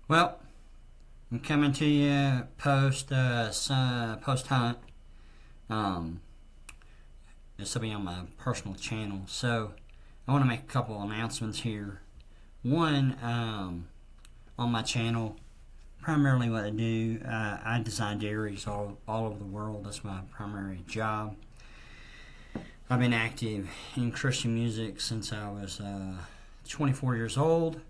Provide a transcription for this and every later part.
Well, I'm coming to you post hunt. Um, this will be on my personal channel, so I want to make a couple announcements here. One, on my channel, primarily what I do, I design dairies all over the world. That's my primary job. I've been active in Christian music since I was 24 years old,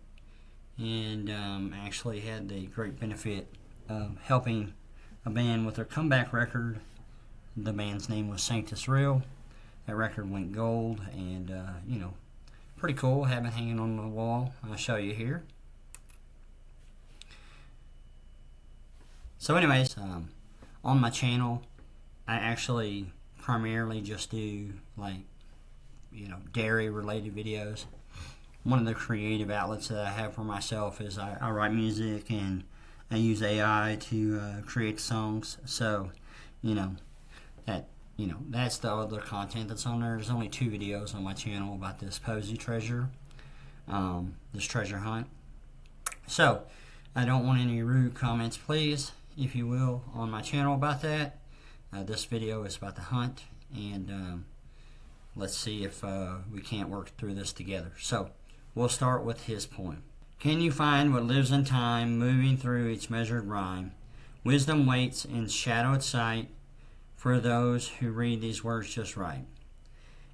and actually had the great benefit of helping a band with their comeback record. The band's name was Sanctus Real. That record went gold, and pretty cool. Have it hanging on the wall. I'll show you here. So anyways, on my channel, I actually primarily just do dairy related videos. One of the creative outlets that I have for myself is I write music, and I use AI to create songs. So that's the other content that's on there. There's only 2 videos on my channel about this Posey treasure, this treasure hunt. So I don't want any rude comments, please, if you will, on my channel about that. This video is about the hunt, and let's see if we can't work through this together. So we'll start with his poem. Can you find what lives in time, moving through its measured rhyme? Wisdom waits in shadowed sight for those who read these words just right.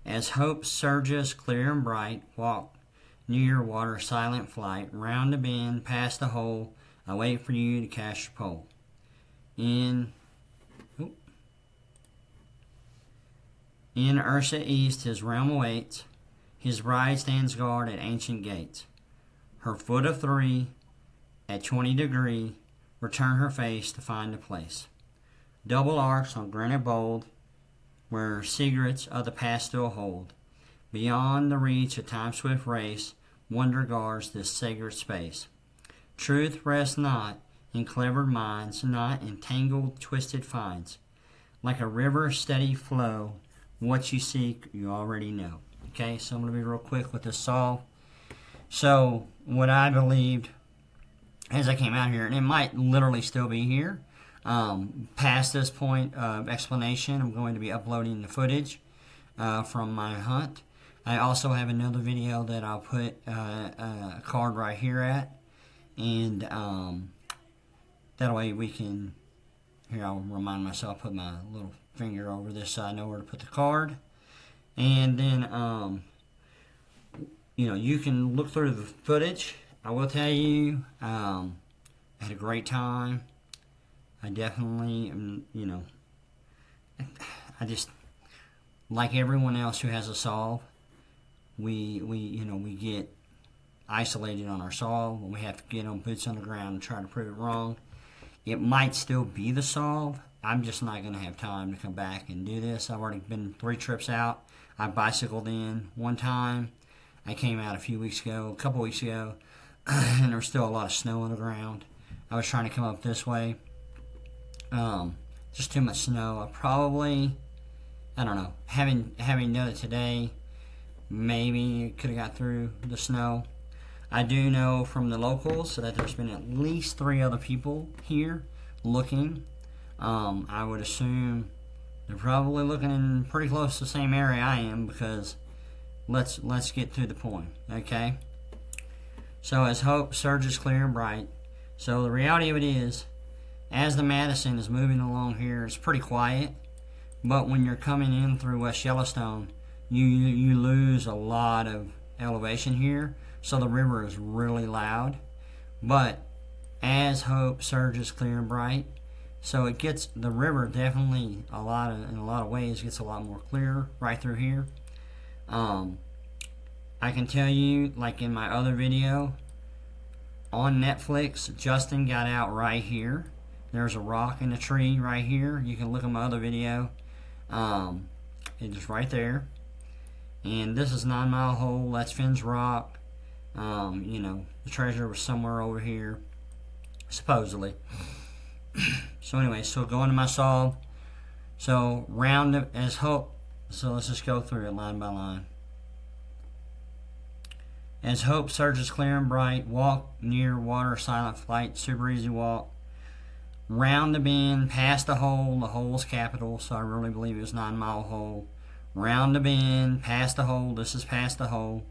As hope surges clear and bright, walk near water silent flight, round a bend, past the hole, I wait for you to cast your pole. In Ursa East his realm awaits, his bride stands guard at ancient gates. Her foot of 3, at 20 degree, return her face to find a place. Double arcs on granite bold, where secrets of the past still hold. Beyond the reach of time's swift race, wonder guards this sacred space. Truth rests not in clever minds, not in tangled, twisted finds. Like a river steady flow, what you seek, you already know. Okay, so I'm going to be real quick with this solve. So, what I believed as I came out here, and it might literally still be here, past this point of explanation, I'm going to be uploading the footage from my hunt. I also have another video that I'll put a card right here at, and that way we can, here I'll remind myself, put my little finger over this so I know where to put the card. And then you can look through the footage. I will tell you, I had a great time. I definitely, I just, like everyone else who has a solve, we get isolated on our solve, and we have to get on boots on the ground and try to prove it wrong. It might still be the solve. I'm just not going to have time to come back and do this. I've already been 3 trips out. I bicycled in one time. I came out a couple weeks ago, and there was still a lot of snow on the ground. I was trying to come up this way. Just too much snow. I don't know. Having done it today, maybe could have got through the snow. I do know from the locals that there's been at least 3 other people here looking. I would assume they're probably looking in pretty close to the same area I am, because let's get to the point, okay? So as hope surges clear and bright, so the reality of it is, as the Madison is moving along here, it's pretty quiet, but when you're coming in through West Yellowstone, you lose a lot of elevation here, so the river is really loud. But as hope surges clear and bright, so it gets, the river definitely in a lot of ways gets a lot more clear right through here. I can tell you, like in my other video on Netflix, Justin got out right here. There's a rock in a tree right here. You can look at my other video. It's just right there. And this is 9 Mile Hole. That's Finn's Rock. The treasure was somewhere over here, supposedly. So anyway, so going to my solve. So round as hope. So let's just go through it line by line. As hope surges clear and bright, walk near water, silent flight, super easy walk. Round the bend, past the hole's capital, so I really believe it was 9 Mile Hole. Round the bend, past the hole, this is past the hole.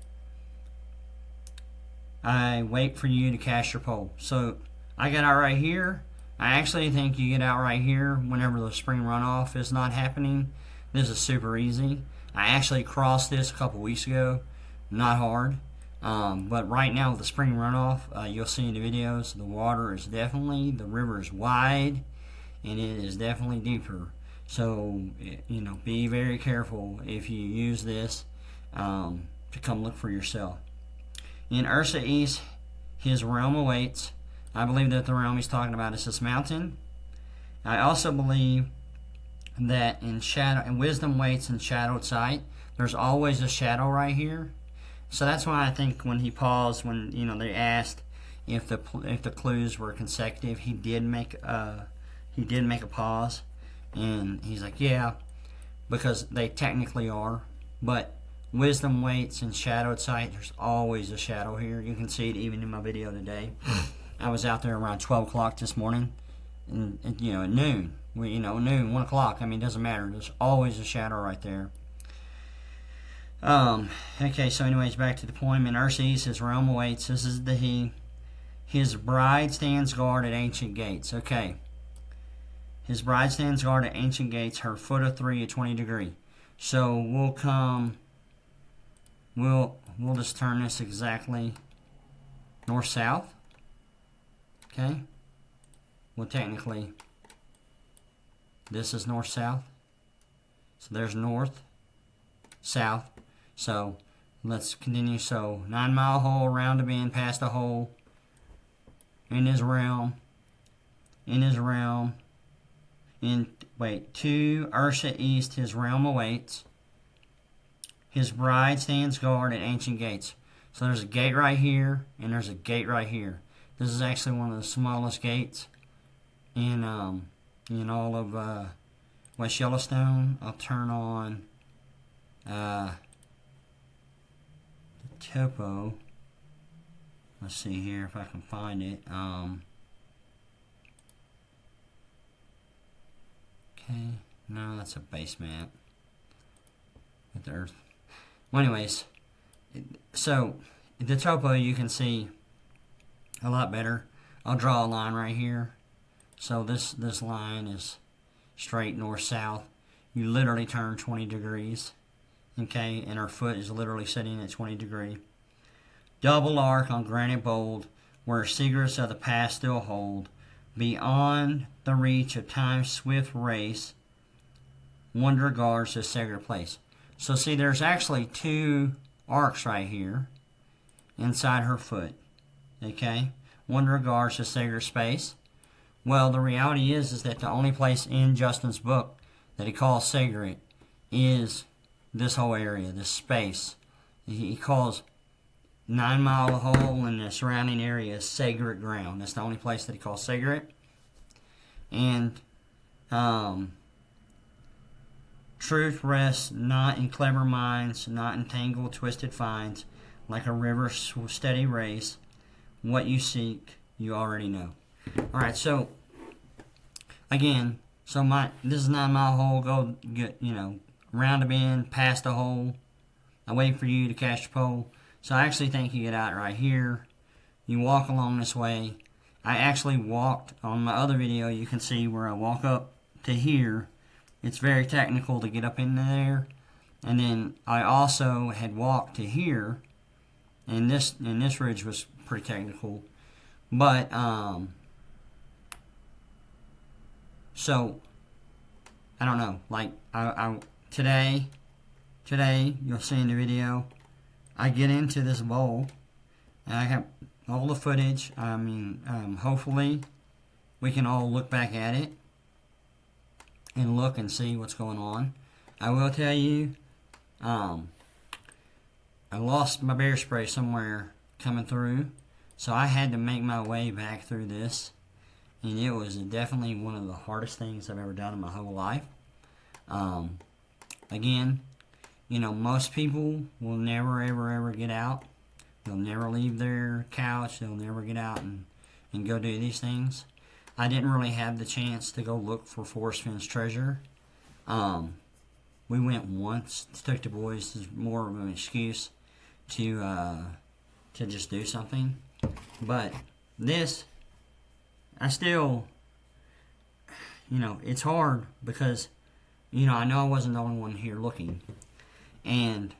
I wait for you to cast your pole. So I got out right here. I actually think you get out right here whenever the spring runoff is not happening. This is super easy. I actually crossed this a couple weeks ago. Not hard. But right now with the spring runoff, you'll see in the videos, the water is definitely, the river is wide and it is definitely deeper. So, you know, be very careful if you use this to come look for yourself. In Ursa East, his realm awaits. I believe that the realm he's talking about is this mountain. I also believe that in shadow and wisdom waits in shadowed sight. There's always a shadow right here. So that's why I think when he paused, when they asked if the clues were consecutive, he did make a pause, and he's like, yeah, because they technically are. But wisdom waits in shadowed sight. There's always a shadow here. You can see it even in my video today. I was out there around 12 o'clock this morning, and at noon. Noon, 1 o'clock. I mean, it doesn't matter. There's always a shadow right there. Okay, so anyways, back to the poem. In Ursa East, his realm awaits. This is the he. His bride stands guard at ancient gates. Okay. His bride stands guard at ancient gates, her foot of 3 at 20 degree. So we'll just turn this exactly north-south. Okay. Well, technically, this is north-south. So there's north, south. So let's continue. So 9 Mile Hole, round a bend, past the hole, in his realm, to Ursa East, his realm awaits. His bride stands guard at ancient gates. So there's a gate right here, and there's a gate right here. This is actually one of the smallest gates in all of West Yellowstone. I'll turn on the topo. Let's see here if I can find it. Okay, no, that's a base map with the Earth. Well, anyways, so the topo you can see a lot better. I'll draw a line right here. So this line is straight north-south. You literally turn 20 degrees. Okay, and our foot is literally sitting at 20 degree. Double arc on granite bold, where secrets of the past still hold. Beyond the reach of time's swift race, wonder guards this sacred place. So see, there's actually 2 arcs right here inside her foot. Okay, wonder guards this sacred space. Well, the reality is that the only place in Justin's book that he calls sacred is this whole area, this space. He calls 9 Mile Hole and the surrounding area sacred ground. That's the only place that he calls sacred. And truth rests not in clever minds, not in tangled, twisted finds, like a river's steady race. What you seek, you already know. All right, so again, this is 9 Mile Hole. Go get round a bend, past the hole. I wait for you to cast your pole. So I actually think you get out right here. You walk along this way. I actually walked on my other video. You can see where I walk up to here. It's very technical to get up in there. And then I also had walked to here. And this ridge was pretty technical. But so I don't know. Like today you'll see in the video, I get into this bowl, and I have all the footage. I mean, hopefully we can all look back at it and look and see what's going on. I will tell you, I lost my bear spray somewhere coming through, so I had to make my way back through this, and it was definitely one of the hardest things I've ever done in my whole life. Again, most people will never, ever, ever get out They'll never leave their couch. They'll never get out and go do these things. I didn't really have the chance to go look for Forrest Finn's treasure. We went once, took the boys as more of an excuse to just do something. But this, I still, it's hard because, I know I wasn't the only one here looking. And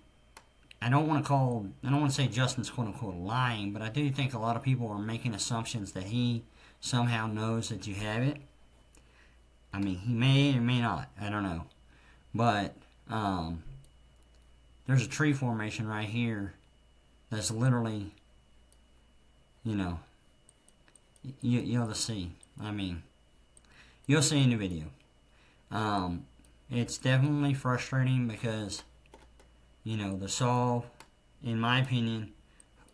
I don't want to say Justin's quote unquote lying, but I do think a lot of people are making assumptions that he somehow knows that you have it. I mean, he may or may not. I don't know. But there's a tree formation right here that's literally, you'll see. I mean, you'll see in the video. It's definitely frustrating because, the saw, in my opinion,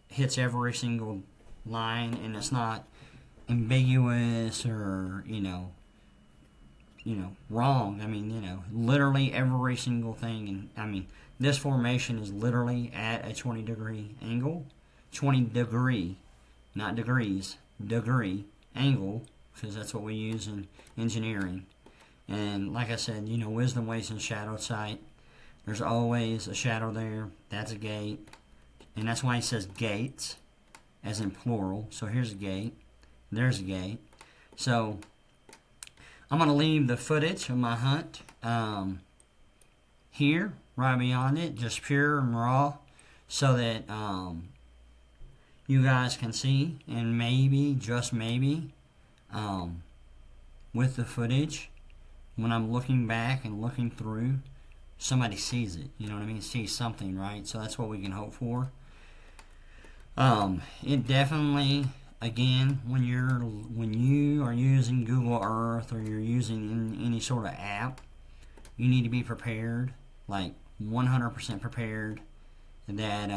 hits every single line, and it's not ambiguous or, wrong. I mean, literally every single thing. And I mean, this formation is literally at a 20-degree angle. 20 degree, not degrees, degree angle, because that's what we use in engineering. And like I said, wisdom waits in shadow sight. There's always a shadow there. That's a gate. And that's why he says gates, as in plural. So here's a gate. There's a gate. So I'm going to leave the footage of my hunt here, right beyond it, just pure and raw, so that you guys can see, and maybe, just maybe, with the footage, when I'm looking back and looking through, somebody sees it, you know what I mean, sees something, right? So that's what we can hope for. It definitely, again, when you are using Google Earth or you're using any sort of app, you need to be prepared, like 100% prepared, that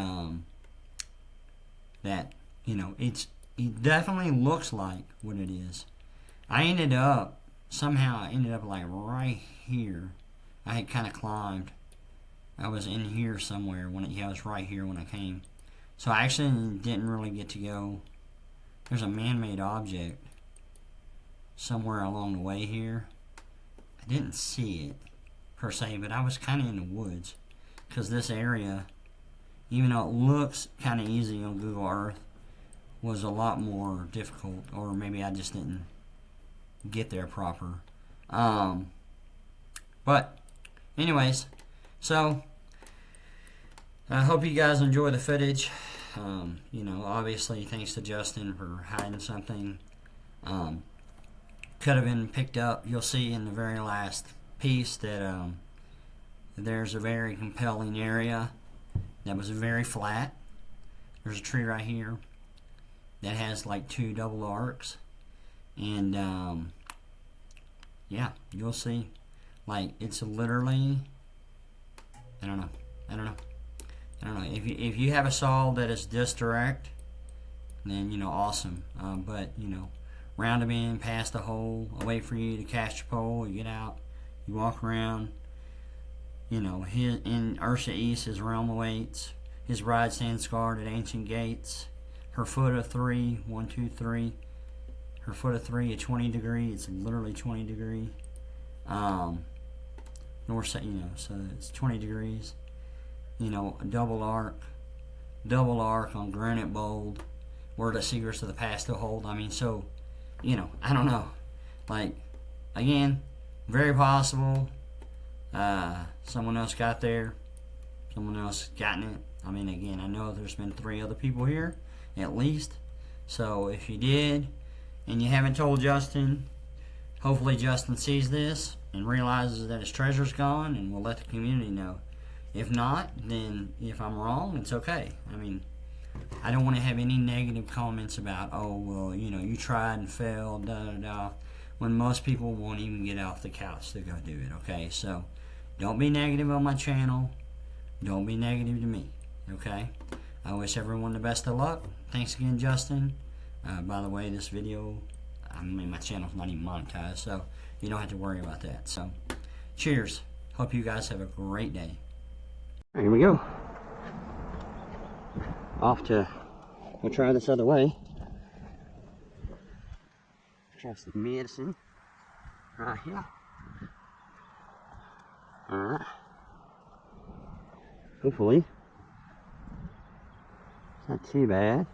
it definitely looks like what it is. I ended up like right here. I had kind of climbed. I was in here somewhere I was right here when I came. So I actually didn't really get to go. There's a man-made object somewhere along the way here. I didn't see it per se, but I was kind of in the woods, because this area, even though it looks kind of easy on Google Earth, was a lot more difficult, or maybe I just didn't get there proper. But anyways, so I hope you guys enjoy the footage. Obviously thanks to Justin for hiding something. Could have been picked up. You'll see in the very last piece that there's a very compelling area that was very flat. There's a tree right here that has like 2 double arcs, and yeah, you'll see. Like, it's literally, I don't know. If you have a saw that is this direct, then awesome. But round them in, past the hole, a way for you to cast your pole. You get out, you walk around. In Ursa East, his realm awaits. His bride stands guard at ancient gates. Her foot of 3, 1, 2, 3. Her foot of 3 at 20 degree. It's literally 20 degree. North side, so it's 20 degrees. A double arc on granite bold, where the secrets of the past still hold. I mean, so, I don't know. Like, again, very possible someone else got there, someone else gotten it. I mean, again, I know there's been 3 other people here, at least. So if you did, and you haven't told Justin, hopefully Justin sees this and realizes that his treasure's gone, and will let the community know. If not, then if I'm wrong, it's okay. I mean, I don't want to have any negative comments about, oh, well, you tried and failed, da-da-da, when most people won't even get off the couch to go do it, okay? So, don't be negative on my channel. Don't be negative to me, okay? I wish everyone the best of luck. Thanks again, Justin. By the way, this video, my channel's not even monetized, so you don't have to worry about that. So, cheers. Hope you guys have a great day. Here we go. Off to We'll try this other way. Try some medicine right here. Alright. Hopefully, it's not too bad.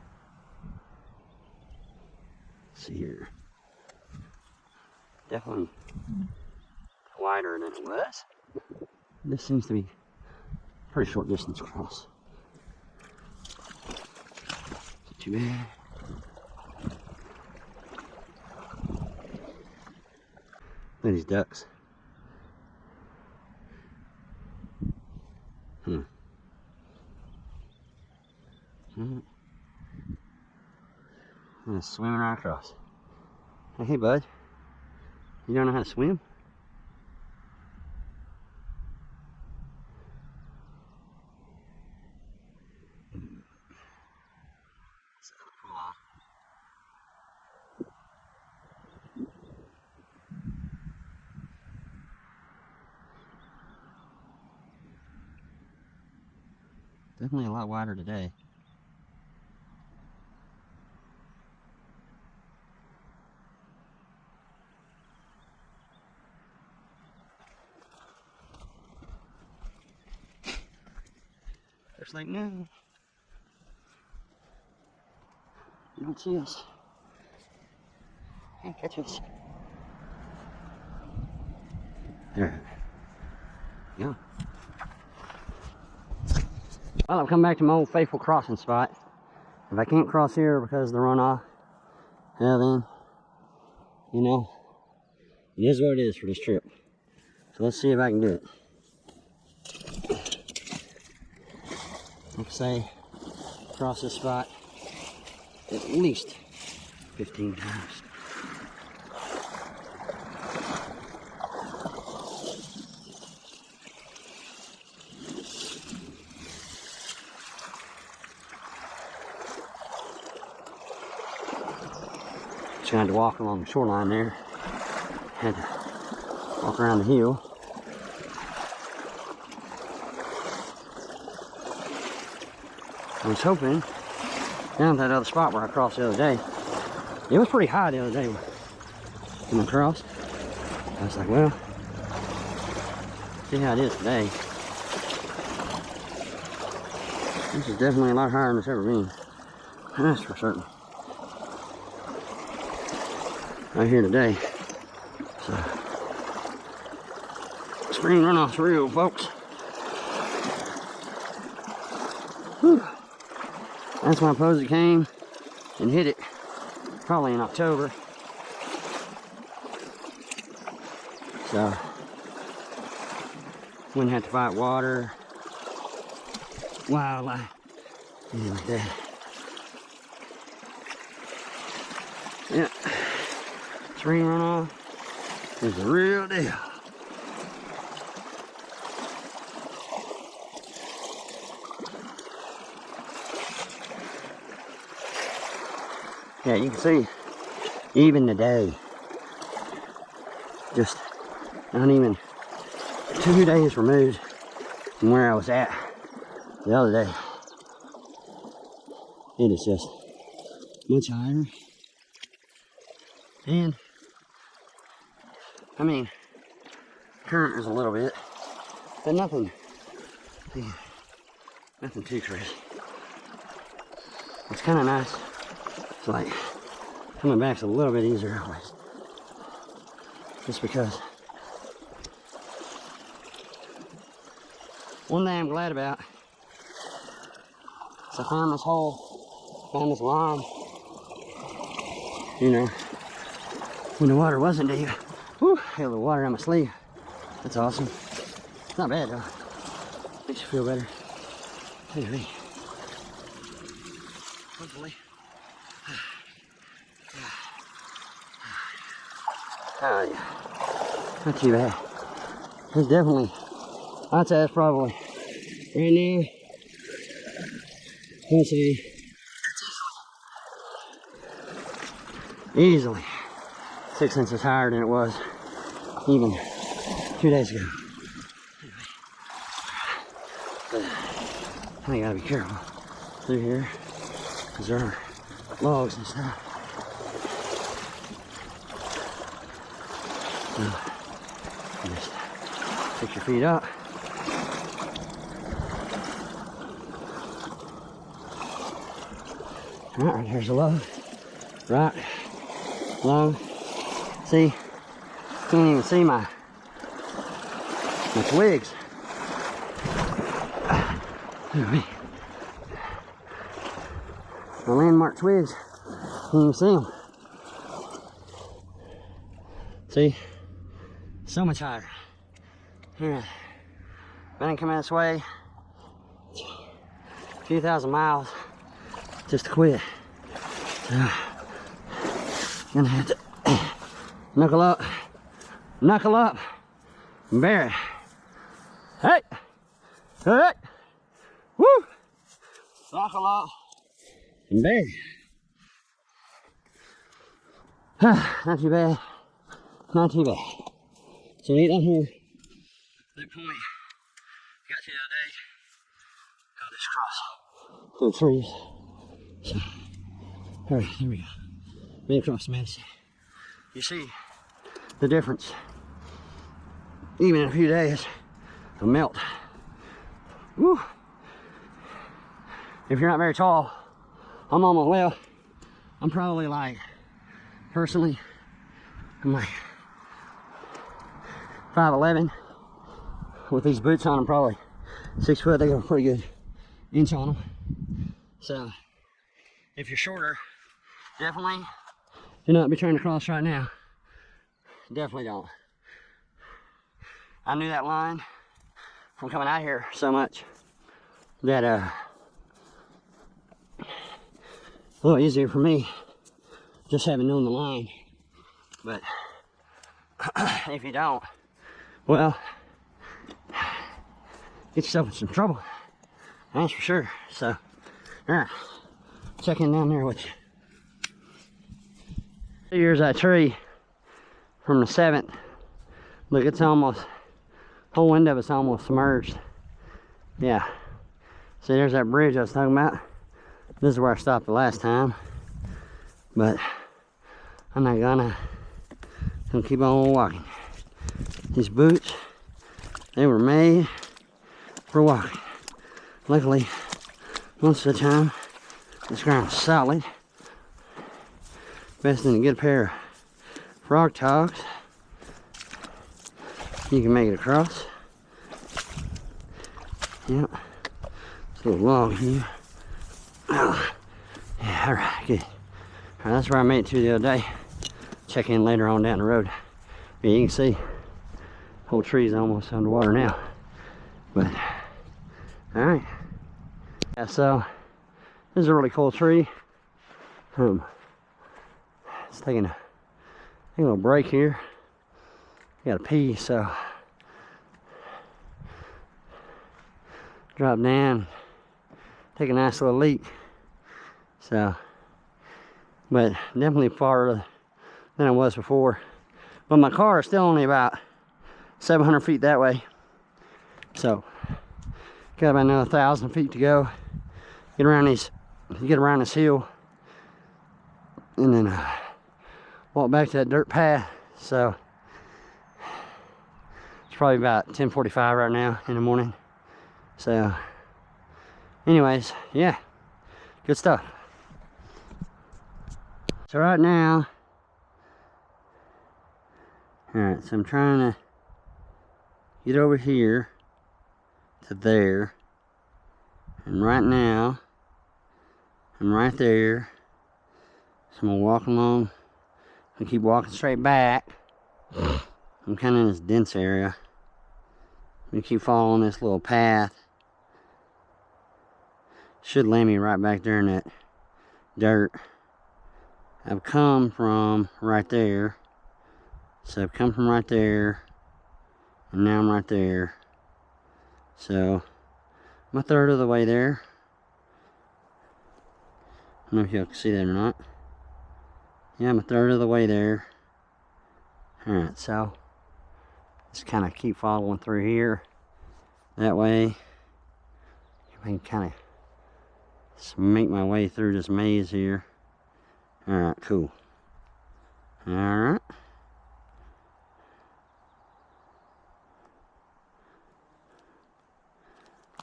Let's see here. Definitely wider than it was. This seems to be a pretty short distance across. Not too bad. Look at these ducks. I'm gonna swim right across. Hey bud, you don't know how to swim? Definitely a lot wider today. There's like, no, you don't see us. Can't catch us. There. Yeah. Well, I've come back to my old faithful crossing spot. If I can't cross here because of the runoff, well then, you know, it is what it is for this trip. So let's see if I can do it. Like I say, cross this spot at least 15 times. Just had to walk along the shoreline there. Had to walk around the hill. I was hoping down at that other spot where I crossed the other day. It was pretty high the other day when I crossed. I was like, well, see how it is today. This is definitely a lot higher than it's ever been. That's for certain. Right here today. So, spring runoff's real, folks. Whew. That's when Posey came and hit it, probably in October. So, wouldn't have to fight water, wildlife, anything like that. Yeah, spring runoff is the real deal. Yeah, you can see even today, just not even 2 days removed from where I was at the other day. It is just much higher. And I mean, current is a little bit, but nothing too crazy. It's kind of nice. It's like coming back's a little bit easier always. Just because. One thing I'm glad about is I found this hole, found this line. You know, when the water wasn't deep. Whew, had a little water on my sleeve. That's awesome. It's not bad though. Makes you feel better. Anyway. Hopefully. Oh yeah. Not too bad. It's definitely, I'd say that's probably right now. Let me see. Easily 6 inches higher than it was even 2 days ago. Anyway, I gotta be careful through here because there are logs and stuff. So, just pick your feet up. All right, there's a log. Right, log. See, can't even see my twigs. My landmark twigs, can't even see them. See, so much higher. Alright, been and coming this way, a few thousand miles just to quit. So, gonna have to knuckle up, and bear it. Hey, hey, woo, knuckle up. And bear. Not too bad. Not too bad. So we down here. That point got to the other day. Go this cross through the trees. So, alright, here we go. Been across the medicine. You see the difference. Even in a few days, it'll melt. Woo! If you're not very tall, I'm probably like, personally, I'm like 5'11". With these boots on, I'm probably 6 foot. They got a pretty good inch on them. So, if you're shorter, definitely do not be trying to cross right now. Definitely don't. I knew that line from coming out here so much that a little easier for me just having known the line. But if you don't, well, get yourself in some trouble, that's for sure. So, alright, check in down there with you. Here's that tree from the 7th. Look, it's almost, whole end of it's almost submerged. Yeah, see, there's that bridge I was talking about. This is where I stopped the last time, but I'm not gonna keep on walking. These boots, they were made for walking. Luckily, most of the time, this ground's solid. Best than a good pair of frog togs. You can make it across. Yep, it's a little long here. Oh, yeah, alright, good. Alright, that's where I made it to the other day. Check in later on down the road. Yeah, you can see the whole tree's almost underwater now. But, alright. Yeah, so, this is a really cool tree. It's taking a little break here. Gotta pee, so drop down, take a nice little leak. So, but definitely farther than I was before. But my car is still only about 700 feet that way. So, got about another 1,000 feet to go. Get around this hill, and then walk back to that dirt path. So, it's probably about 10:45 right now in the morning. So, anyways, yeah, good stuff. So right now, alright, so I'm trying to get over here to there. And right now, I'm right there. So I'm gonna walk along and keep walking straight back. I'm kind of in this dense area. I'm gonna keep following this little path. Should land me right back there in that dirt. I've come from right there. So I've come from right there, and now I'm right there. So I'm a third of the way there. I don't know if y'all can see that or not. Yeah, I'm a third of the way there. Alright, so just kind of keep following through here. That way I can kind of make my way through this maze here. Alright, cool. Alright.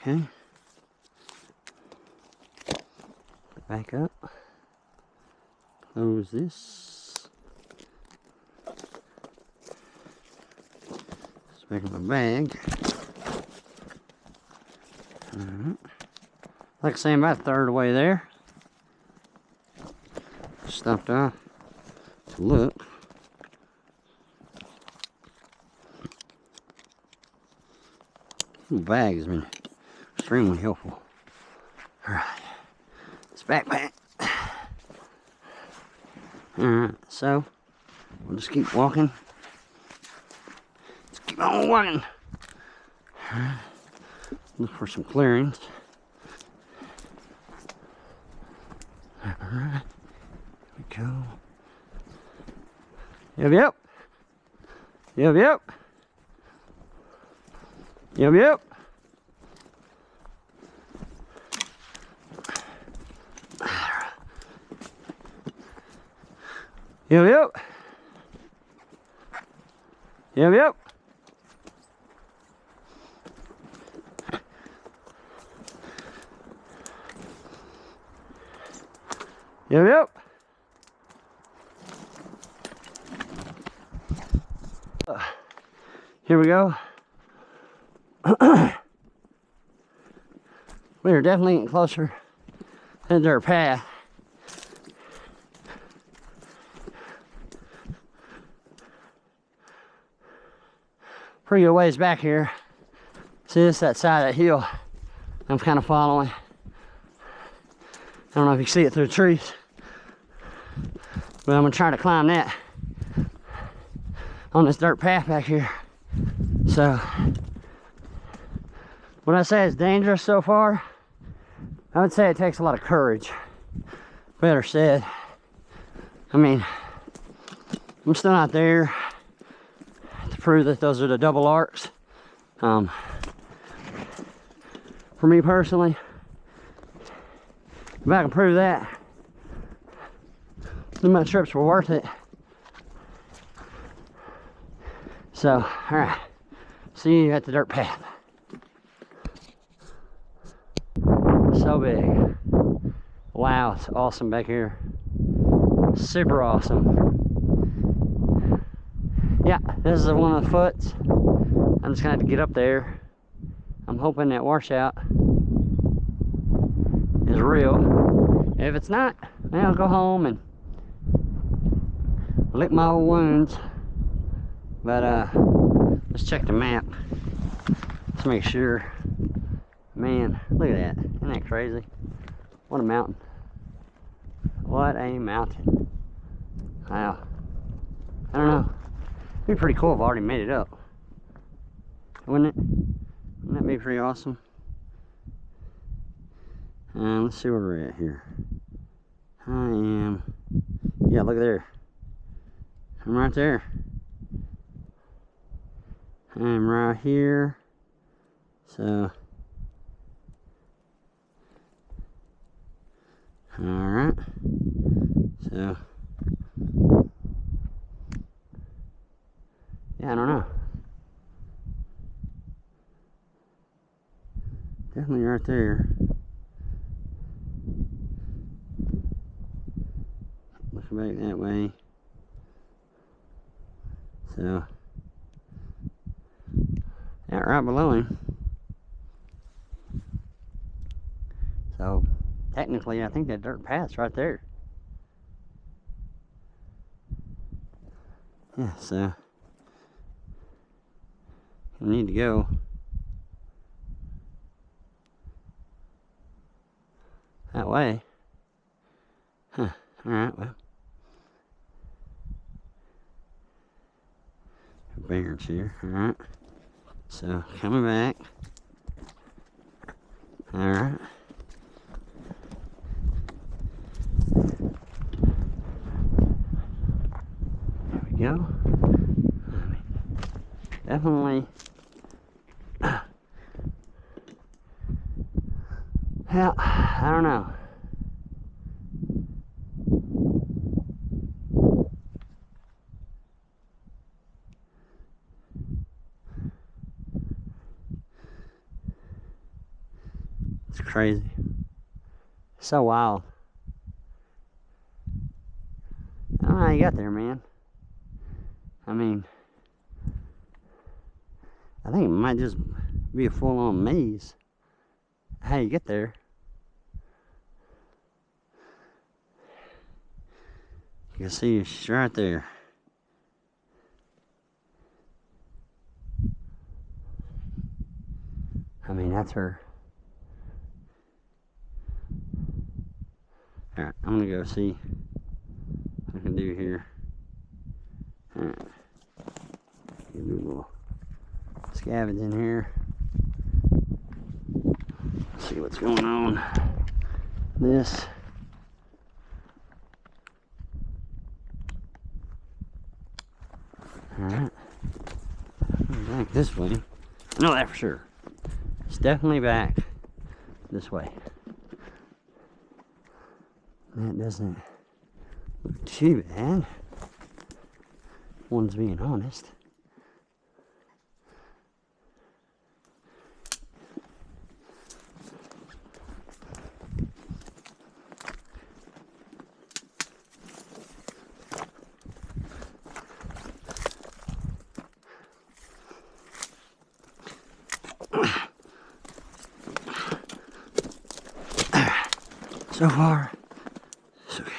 Okay. Back up. Close this. Let's back up my bag. Alright. Like I say, I'm about a third of the way there. Stopped off to look. The bag has been extremely helpful. Alright. It's backpack. Alright, so we'll just keep walking. Let's keep on walking. Alright. Look for some clearings. Alright. Here we go. Yep, yep. Yep, yep. Yep, yep. Yep, yep. Yep, yep. Yep, yep. Here we go. We are definitely getting closer to the dirt path. Pretty good ways back here. See this, that side of that hill I'm kind of following. I don't know if you can see it through the trees, but I'm gonna try to climb that on this dirt path back here. So, when I say it's dangerous so far, I would say it takes a lot of courage. Better said. I mean, I'm still not there to prove that those are the double arcs. For me personally, if I can prove that, then my trips were worth it. So, alright. See you at the dirt path. So big. Wow, it's awesome back here. Super awesome. Yeah, this is one of the foots. I'm just gonna have to get up there. I'm hoping that washout is real. If it's not, then I'll go home and lick my old wounds. But let's check the map. Let's make sure. Man, look at that. Isn't that crazy? What a mountain. What a mountain. Wow. I don't know. It'd be pretty cool if I already made it up. Wouldn't it? Wouldn't that be pretty awesome? Let's see where we're at here. I am... Yeah, look there. I'm right there. I'm right here. So... Alright. So... Yeah, I don't know. Definitely right there. Looking back that way. So, out right below him. So, technically, I think that dirt path's right there. Yeah, so I need to go that way. Huh. Alright, well. Bearings here. Alright. So, coming back. Alright. There we go. Definitely. Yeah, I don't know. crazy. So wild. I don't know how you got there, man. I mean, I think it might just be a full-on maze. How you get there? You can see she's right there. I mean, that's her. Alright, I'm gonna go see what I can do here. Alright. Do a little scavenge in here. See what's going on. This. Alright. Back this way. I know that for sure. It's definitely back this way. That doesn't look too bad. One's being honest. So far, so good.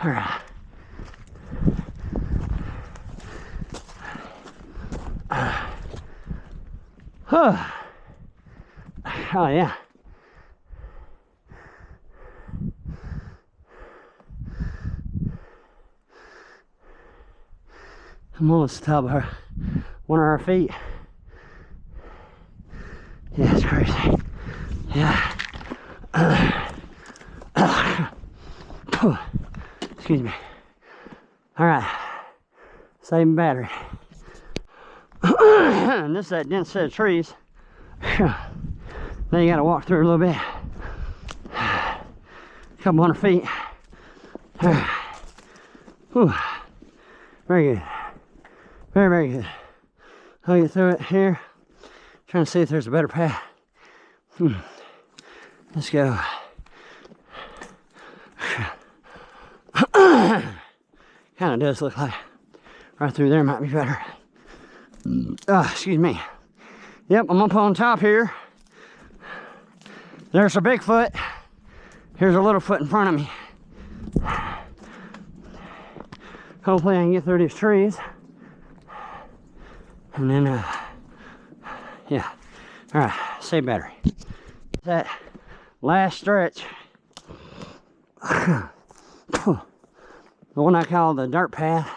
All right. Oh yeah. I'm almost top of her, one of her feet. Yeah, it's crazy. Yeah. Excuse me. All right. Saving battery. And this is that dense set of trees. Now you gotta walk through a little bit. A couple hundred feet. Whew. Very good. Very, very good. I'll get through it here. Trying to see if there's a better path. Let's go. Kind of does look like right through there might be better. Excuse me. Yep, I'm up on top here. There's a Bigfoot. Here's a little foot in front of me. Hopefully I can get through these trees. And then, yeah. All right, save battery. That last stretch. The one I call the dirt path.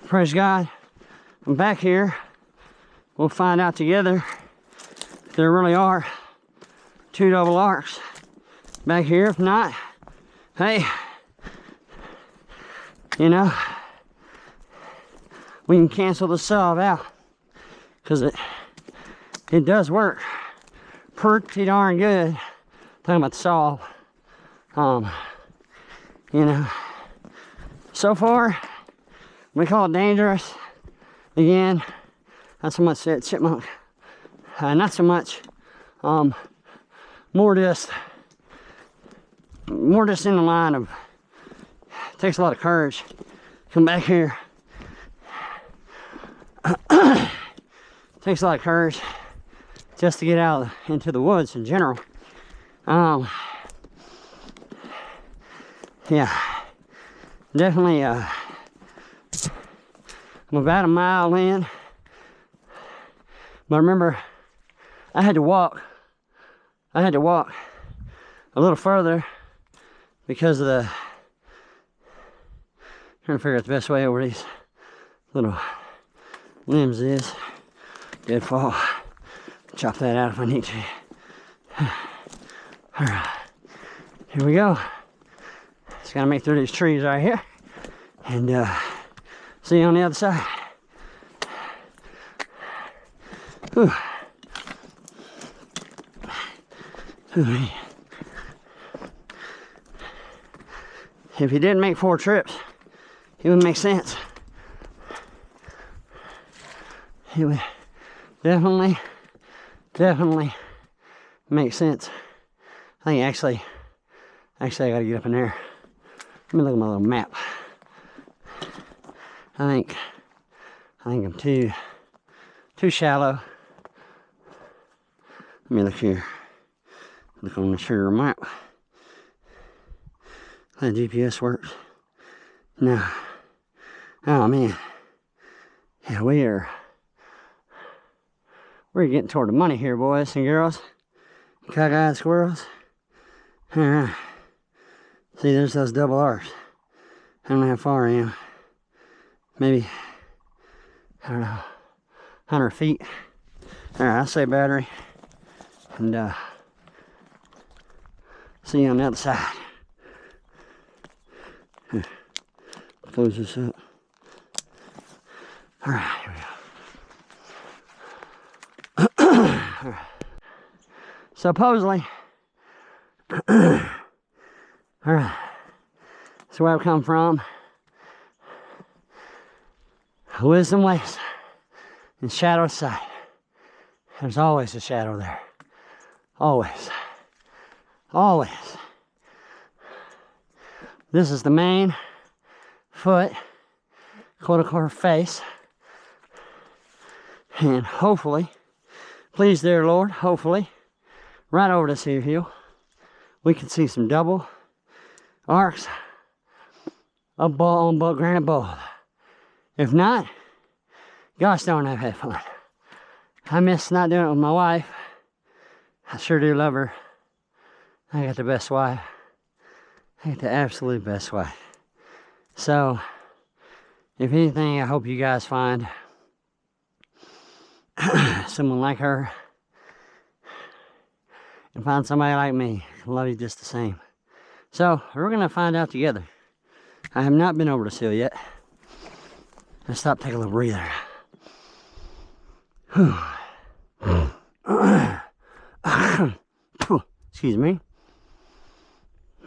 Praise God. I'm back here. We'll find out together if there really are 2 double arcs back here. If not, hey, you know, we can cancel the solve out, because it does work pretty darn good. Talking about the solve, you know, so far we call it dangerous. Again, not so much that chipmunk, not so much, more just in the line of, it takes a lot of courage to come back here. Takes a lot of courage just to get out into the woods in general. Yeah, definitely, I'm about a mile in, but remember, I had to walk a little further because of the, trying to figure out the best way over these little limbs is. Deadfall. Chop that out if I need to. Alright, here we go. Just gotta make through these trees right here. And see you on the other side. Whew. Whew. If you didn't make 4 trips, it would make sense. It would definitely make sense. I think actually I gotta get up in there. Let me look at my little map. I think I'm too shallow. Let me look here. Look on the sugar map. How the GPS works. No. Oh man. Yeah, we're getting toward the money here, boys and girls. Cockeyed squirrels. Alright. See, there's those double R's. I don't know how far I am. Maybe, I don't know, 100 feet. Alright, I'll say battery. And see you on the other side. Close this up. Alright, here we go. Alright. Supposedly, alright, that's where I've come from. Wisdom ways and shadow sight. There's always a shadow there. Always. Always. This is the main foot, quote unquote face. And hopefully, please dear Lord, hopefully, right over this here hill, we can see some double arcs of granite bowl. If not, gosh darn, I've had fun. I miss not doing it with my wife. I sure do love her. I got the best wife. I got the absolute best wife. So, if anything, I hope you guys find someone like her. And find somebody like me. I love you just the same. So, we're going to find out together. I have not been over this hill yet. Let's stop, take a little breather. Excuse me.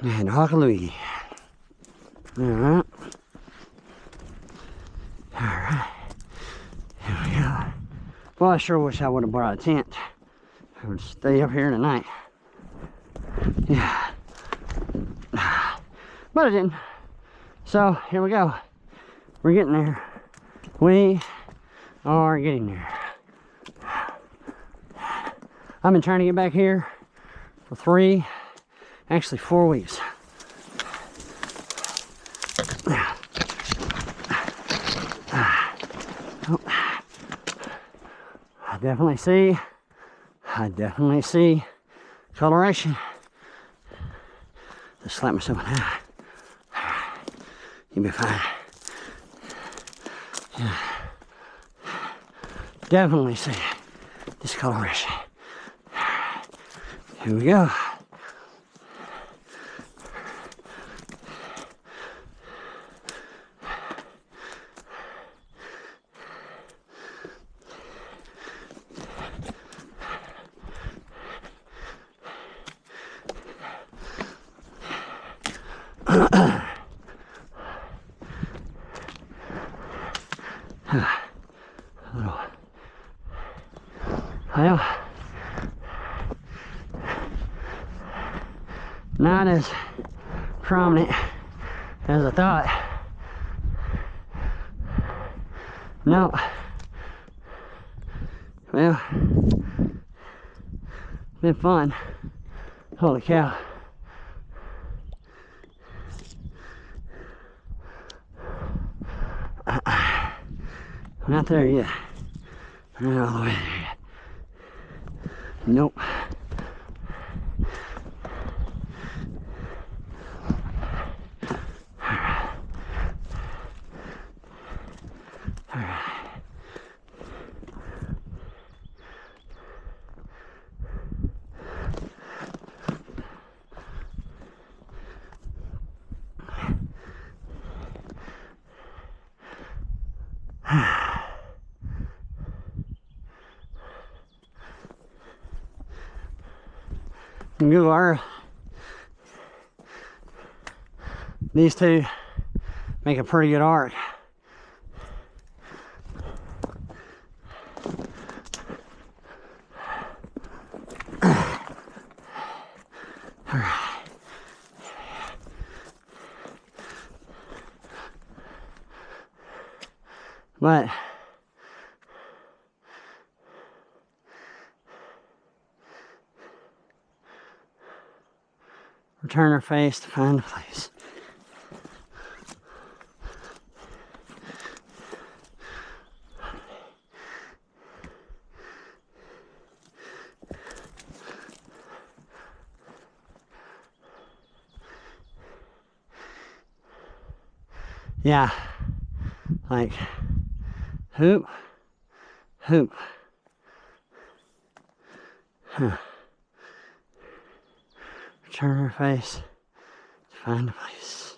And hallelujah. Alright. Alright. Here we go. Well, I sure wish I would have brought a tent. I would stay up here tonight. Yeah. But I didn't. So, here we go. We're getting there. We are getting there. I've been trying to get back here for 3, actually 4 weeks. I definitely see coloration. Just slap myself in the eye. You'll be fine. Yeah. Definitely see discoloration. Here we go. Well, not as prominent as I thought. No. Well, been fun. Holy cow. I'm not there yet. I'm not all the way there yet. Nope. Google Earth, these two make a pretty good arc. But return her face to find a place. Yeah, like hoop, hoop. Huh. Turn her face to find a place.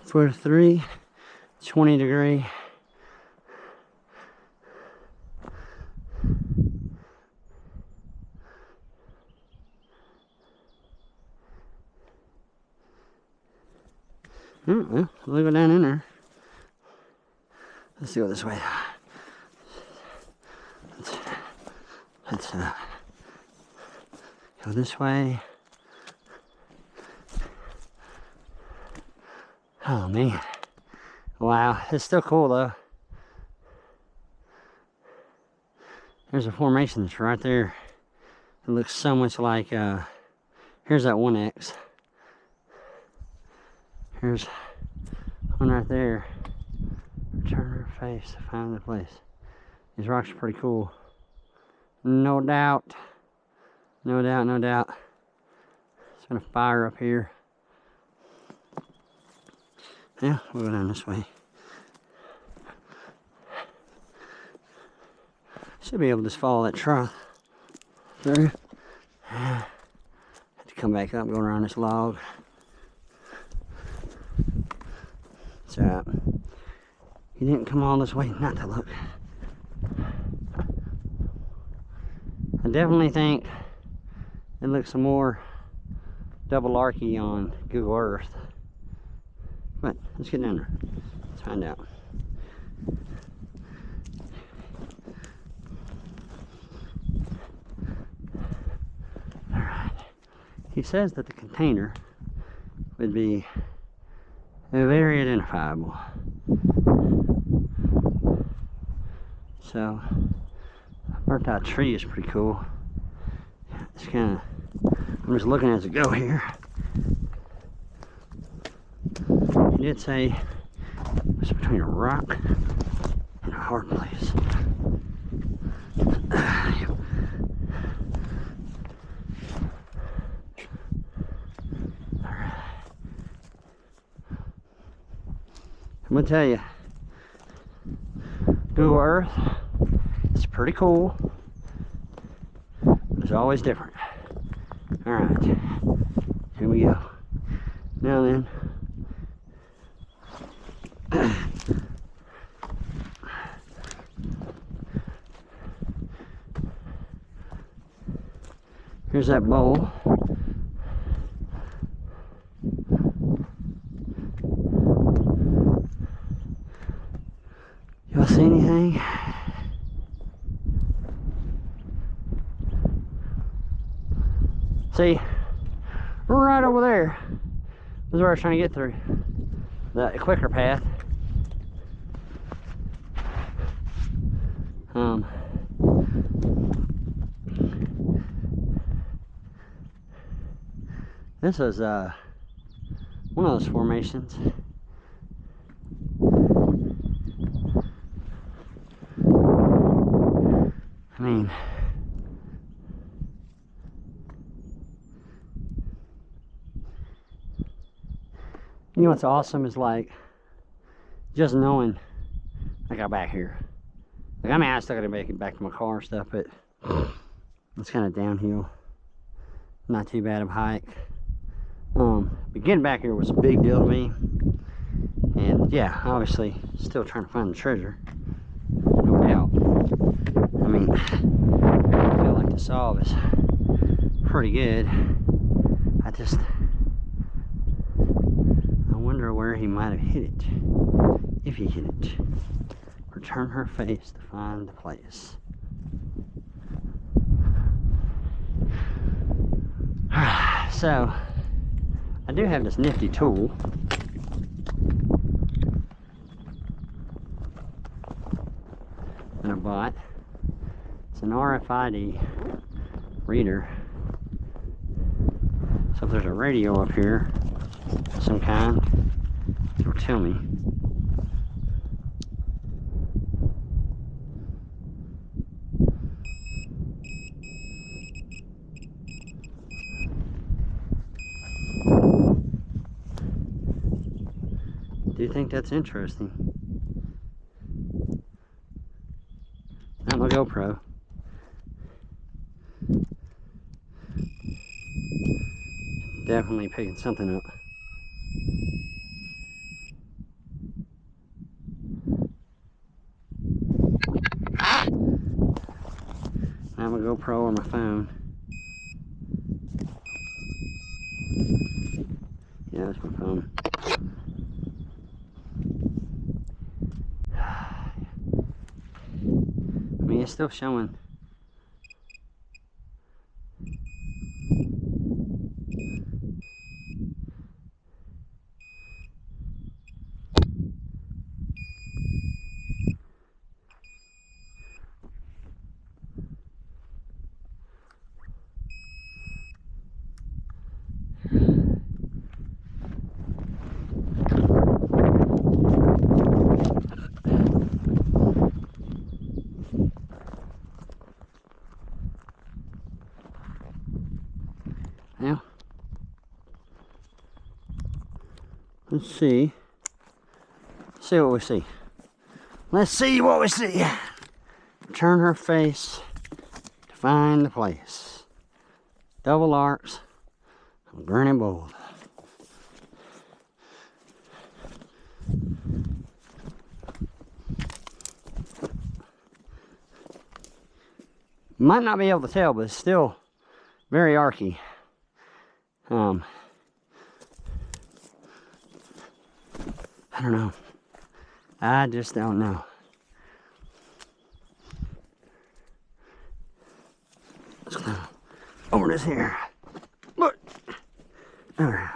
For 3, 20 degree. Well, we'll go down in there. Let's go this way. Let's go this way. Oh man. Wow, it's still cool though. There's a formation that's right there. It looks so much like, here's that 1X. Here's one right there. Turn her face to find the place. These rocks are pretty cool. No doubt. No doubt, no doubt. It's gonna fire up here. Yeah, we'll go down this way. Should be able to just follow that trough through. Have to come back up, go around this log. So, he didn't come all this way not to look. I definitely think it looks more double archy on Google Earth. But let's get down there. Let's find out. Alright. He says that the container would be very identifiable. So, burnt out tree is pretty cool. It's kind of, I'm just looking as I go here. He did say it's between a rock and a hard place. I'm gonna tell you, Google Earth, it's pretty cool, but it's always different. Alright, here we go. Now then, here's that bowl. Y'all see anything? See, right over there is where I was trying to get through. The quicker path. This is one of those formations. I mean, you know what's awesome is like just knowing I got back here. Like, I mean, I still gotta make it back to my car and stuff, but it's kind of downhill. Not too bad of a hike. But getting back here was a big deal to me. And yeah, obviously, still trying to find the treasure. No doubt. I mean, I feel like the solve is pretty good. I wonder where he might have hit it. If he hit it. Return her face to find the place. So, I do have this nifty tool. That I bought. It's an RFID reader. So if there's a radio up here of some kind, it'll tell me. Do you think that's interesting? Not my GoPro. Definitely picking something up. Not my GoPro or my phone. Yeah, that's my phone. I mean, it's still showing. Now, let's see. See what we see. Let's see what we see. Turn her face to find the place. Double arcs, granny bold. Might not be able to tell, but it's still very archy. I don't know. I just don't know. Let's go over this here. Look. Alright.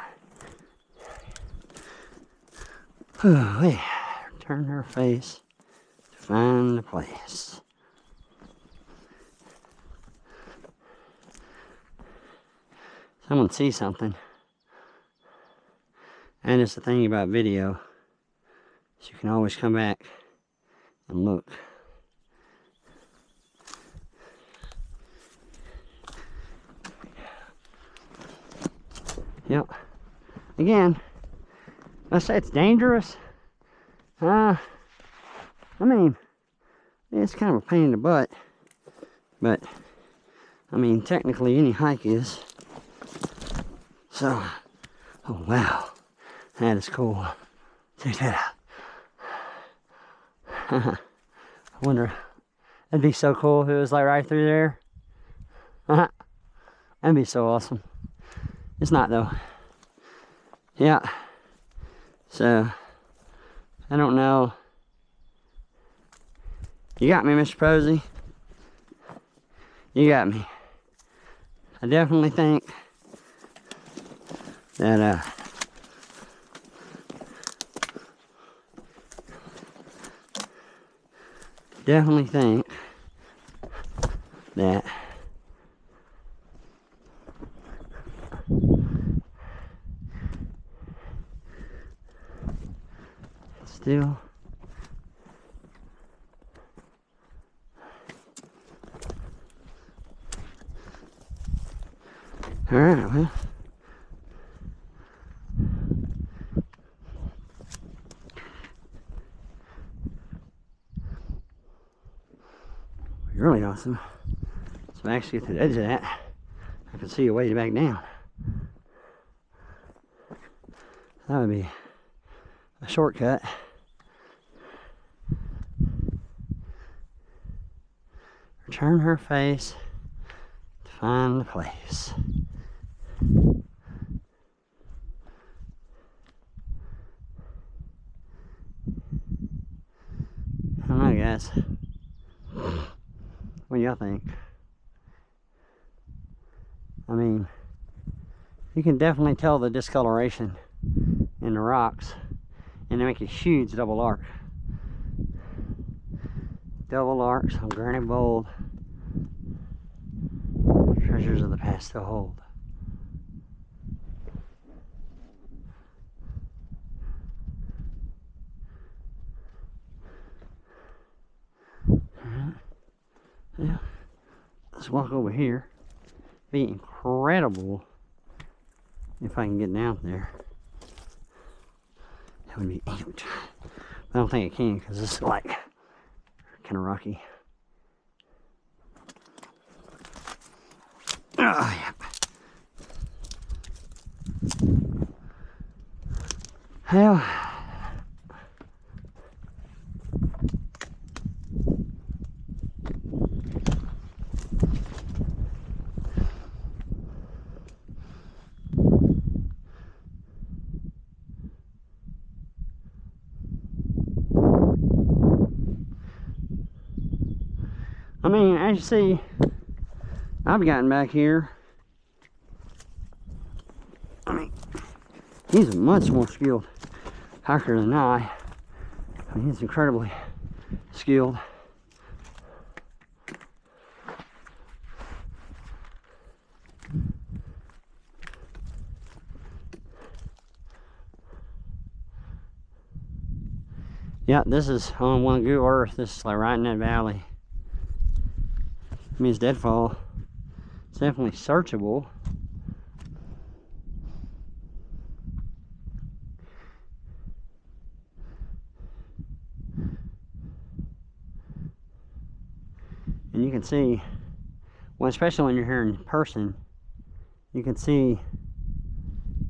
Turn her face to find the place. Someone sees something. And it's the thing about video. So you can always come back and look. Yep. Again, let's say it's dangerous. I mean, it's kind of a pain in the butt. But, I mean, technically any hike is. So, oh wow, that is cool. Check that out. I wonder, that'd be so cool if it was like right through there. That'd be so awesome. It's not though. Yeah. So, I don't know. You got me, Mr. Posey. You got me. I definitely think that definitely think that it's still all right. Well, really awesome. So if I actually get to the edge of that, I can see a way back down. That would be a shortcut. Turn her face to find the place. I don't know, guys. What do y'all think? I mean, you can definitely tell the discoloration in the rocks, and they make a huge double arc. Double arcs on granite bold. Treasures of the past to hold. Alright. Yeah. Let's walk over here. Be incredible if I can get down there. That would be huge. I don't think I can because it's like kind of rocky. Oh, yeah. Well, I mean, as you see, I've gotten back here. I mean, he's much more skilled hiker than I. I mean, he's incredibly skilled. Yeah, this is on one Google Earth. This is like right in that valley. I mean, it's deadfall. It's definitely searchable. And you can see, well, especially when you're here in person, you can see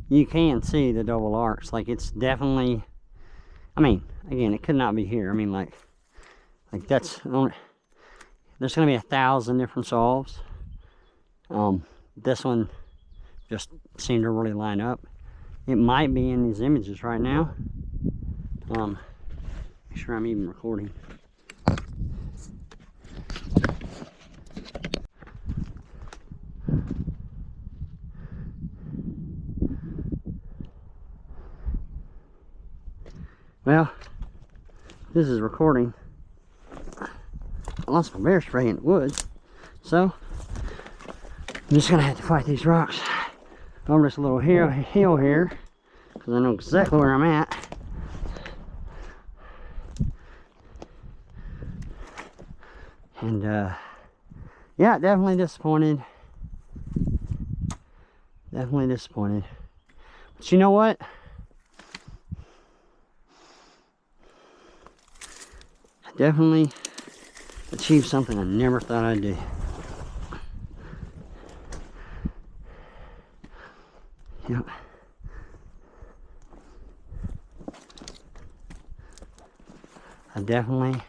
the double arcs. Like, it's definitely, I mean, again, it could not be here. I mean, like that's only, there's going to be 1,000 different solves. This one just seemed to really line up. It might be in these images right now. Make sure I'm even recording. Well, this is recording. I lost my bear spray in the woods, so I'm just gonna have to fight these rocks over this little hill here, because I know exactly where I'm at. And yeah, definitely disappointed. Definitely disappointed. But you know what? I definitely achieved something I never thought I'd do. Yep. I definitely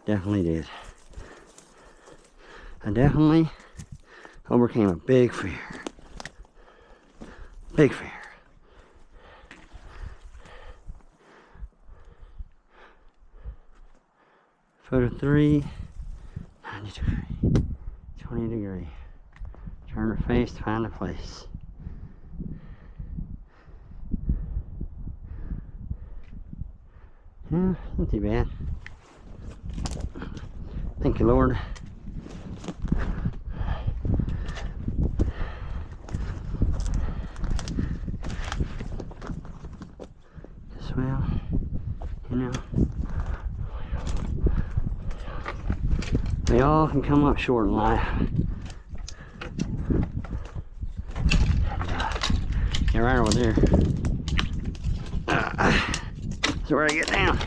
did. I definitely overcame a big fear. Big fear. Photo 3, 90 degree, 20 degree. Turn her face to find a place. Yeah, not too bad. Thank you, Lord. As well, you know, we all can come up short in life. And, yeah, right over there. That's where I get down.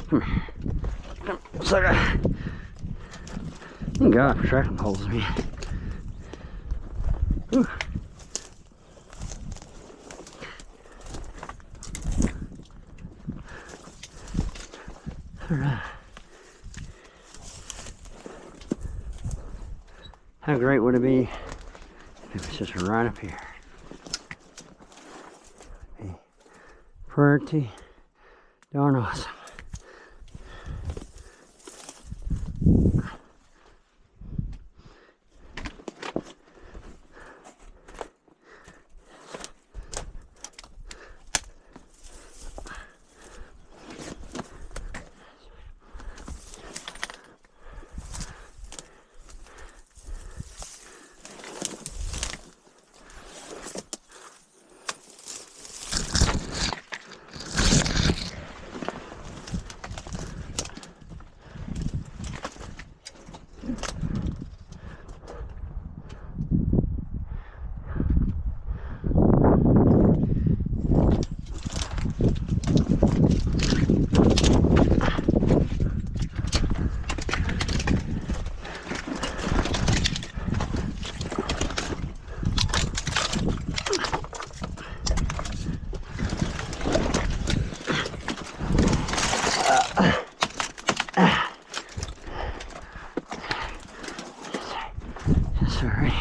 Come here. Come, sucker. Thank God for tracking poles, man. Whew. Alright. How great would it be if it's just right up here? It'd be pretty darn awesome. Sorry.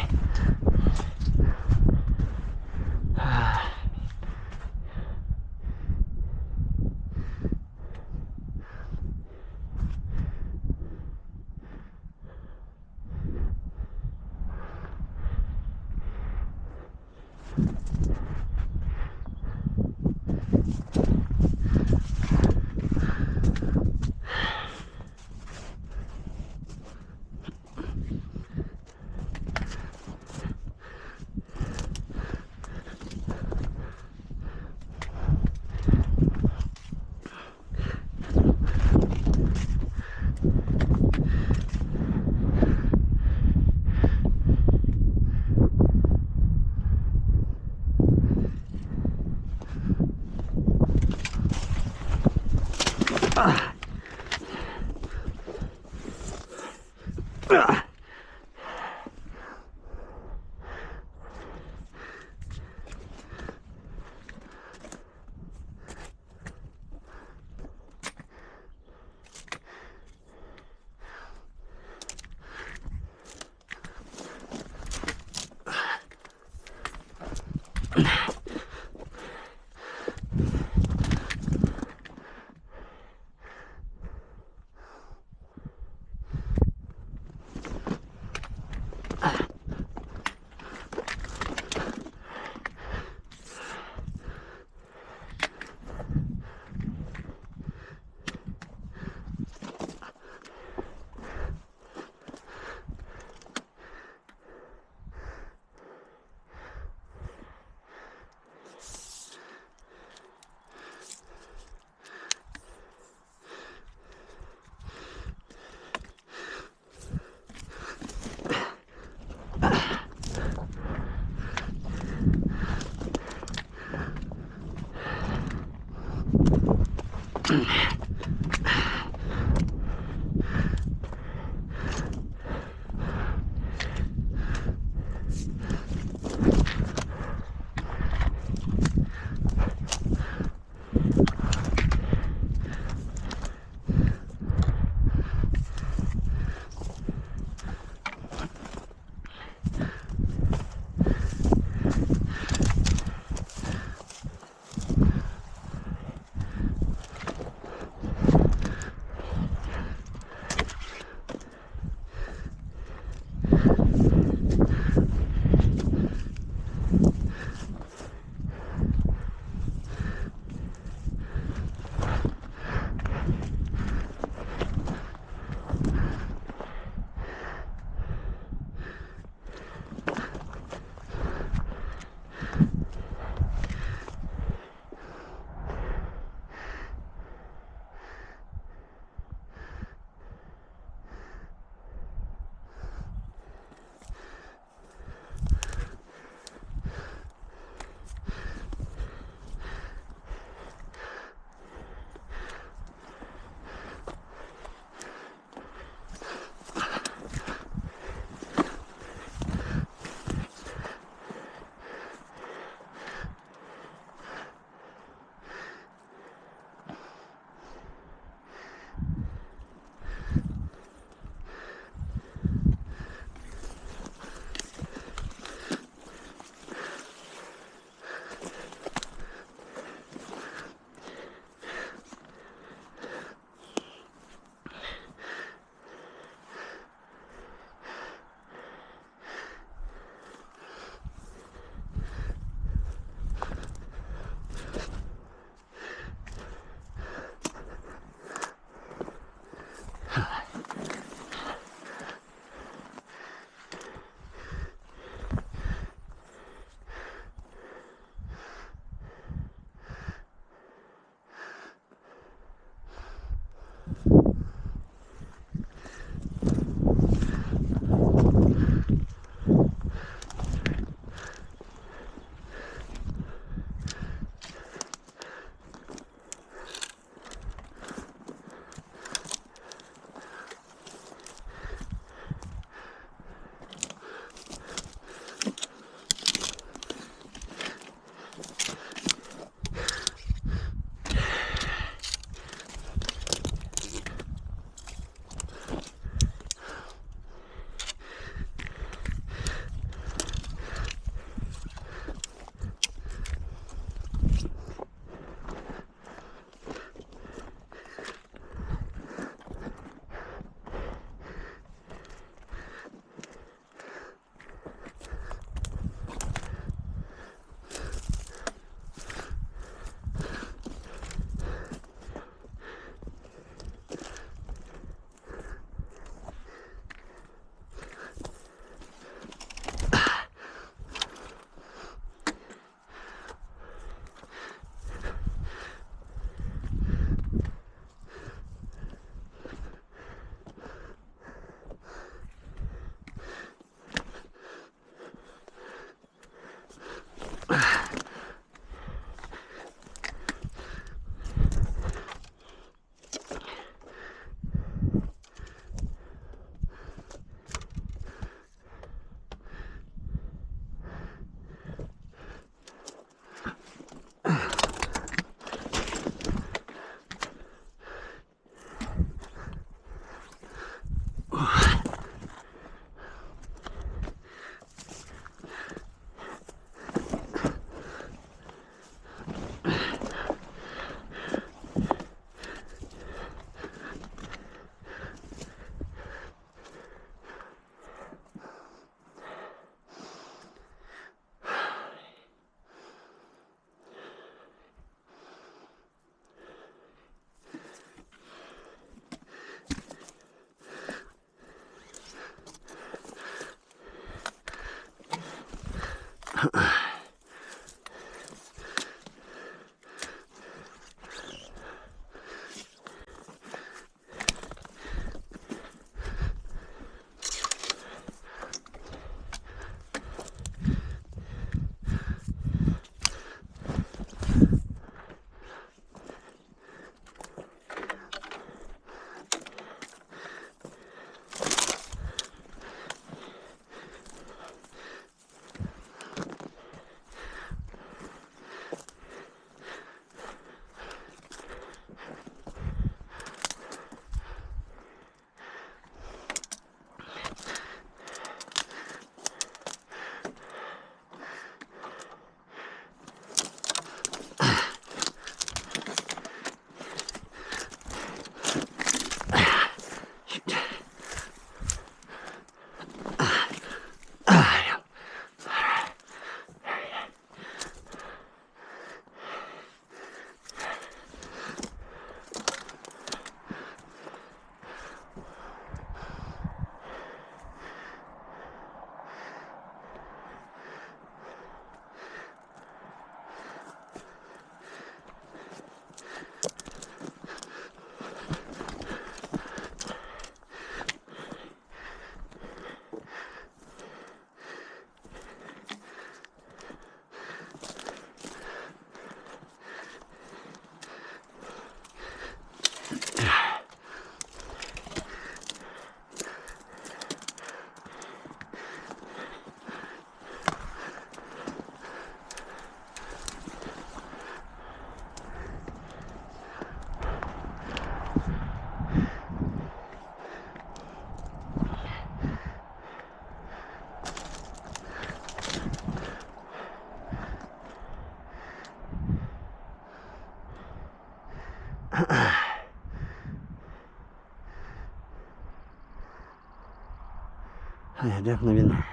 Yeah, definitely been there.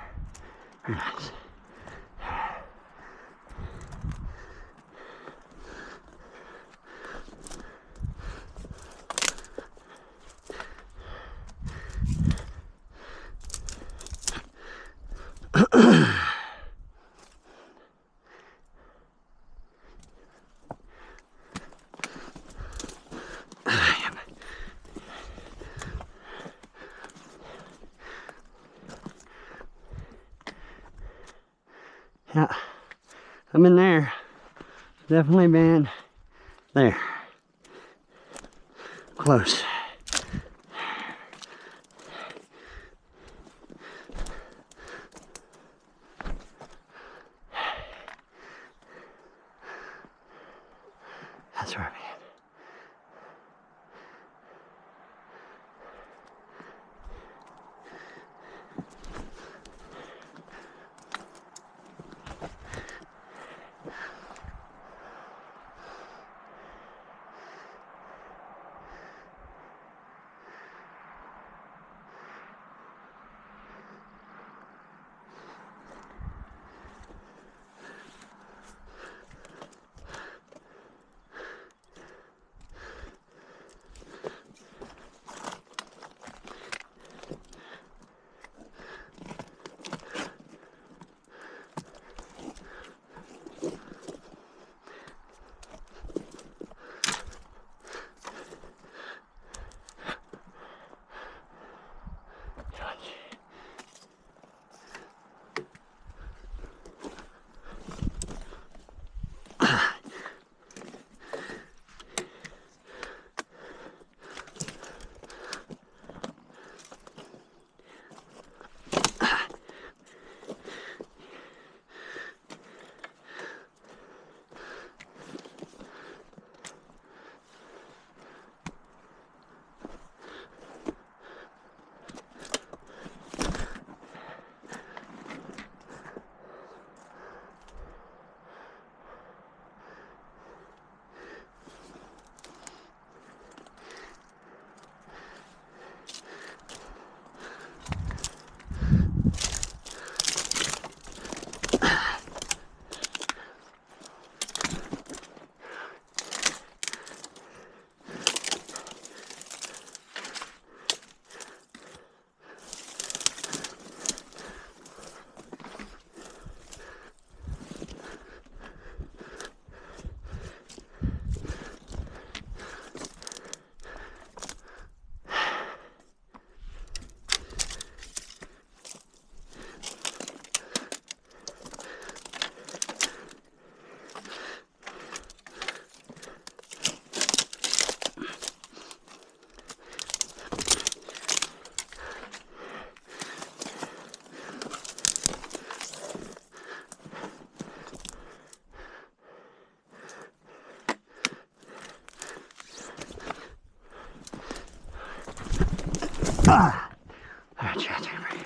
Nice. Yeah, I've been there. Definitely been there. Close. That's where I've been. Alright, Chad, take a break.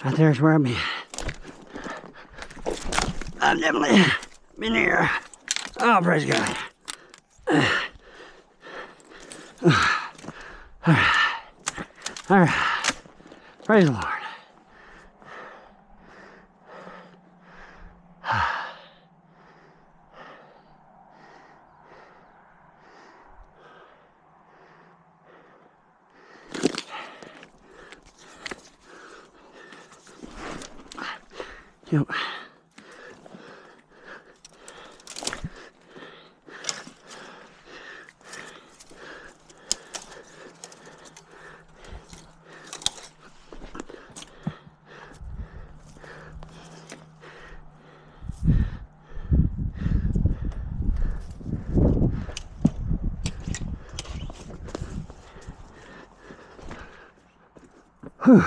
Right there's where I've been. I've definitely been here. Oh, praise God. All right. Praise the Lord. Yep. Whew.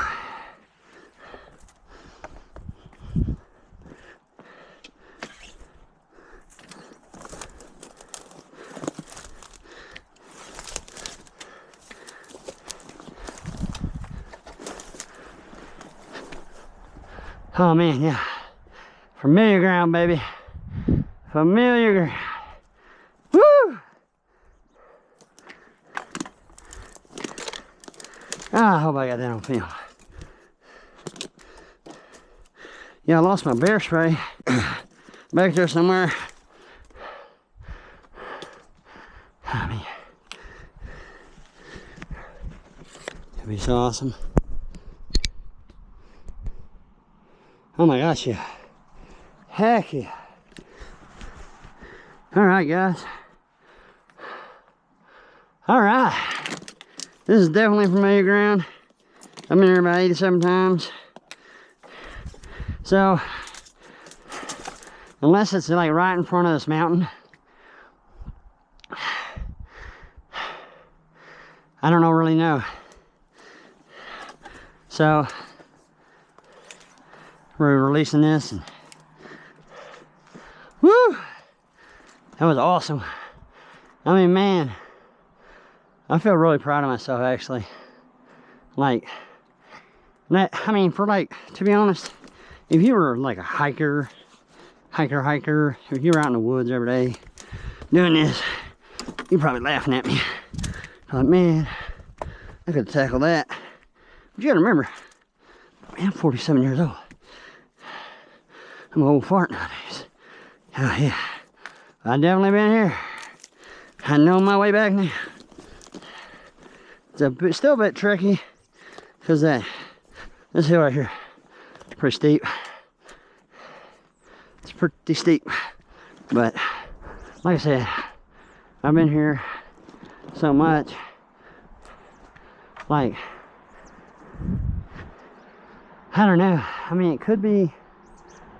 Oh man, yeah. Familiar ground, baby. Familiar ground. Woo! Ah, I hope I got that on film. Yeah, I lost my bear spray back there somewhere. Oh, man. That'd be so awesome. Oh my gosh, yeah. Heck yeah. Alright, guys. Alright. This is definitely familiar ground. I've been here about 87 times. So, unless it's like right in front of this mountain, I don't really know. So, we're releasing this and woo! That was awesome. I mean, man, I feel really proud of myself actually. Like, that, I mean, for like, to be honest, if you were like a hiker, if you were out in the woods every day doing this, you're probably laughing at me. Like, man, I could tackle that. But you gotta remember, man, I'm 47 years old. I'm an old fart nowadays. Oh yeah, I've definitely been here. I know my way back now. It's still a bit tricky because this hill right here is pretty steep. It's pretty steep, but like I said, I've been here so much. Like, I don't know. I mean, it could be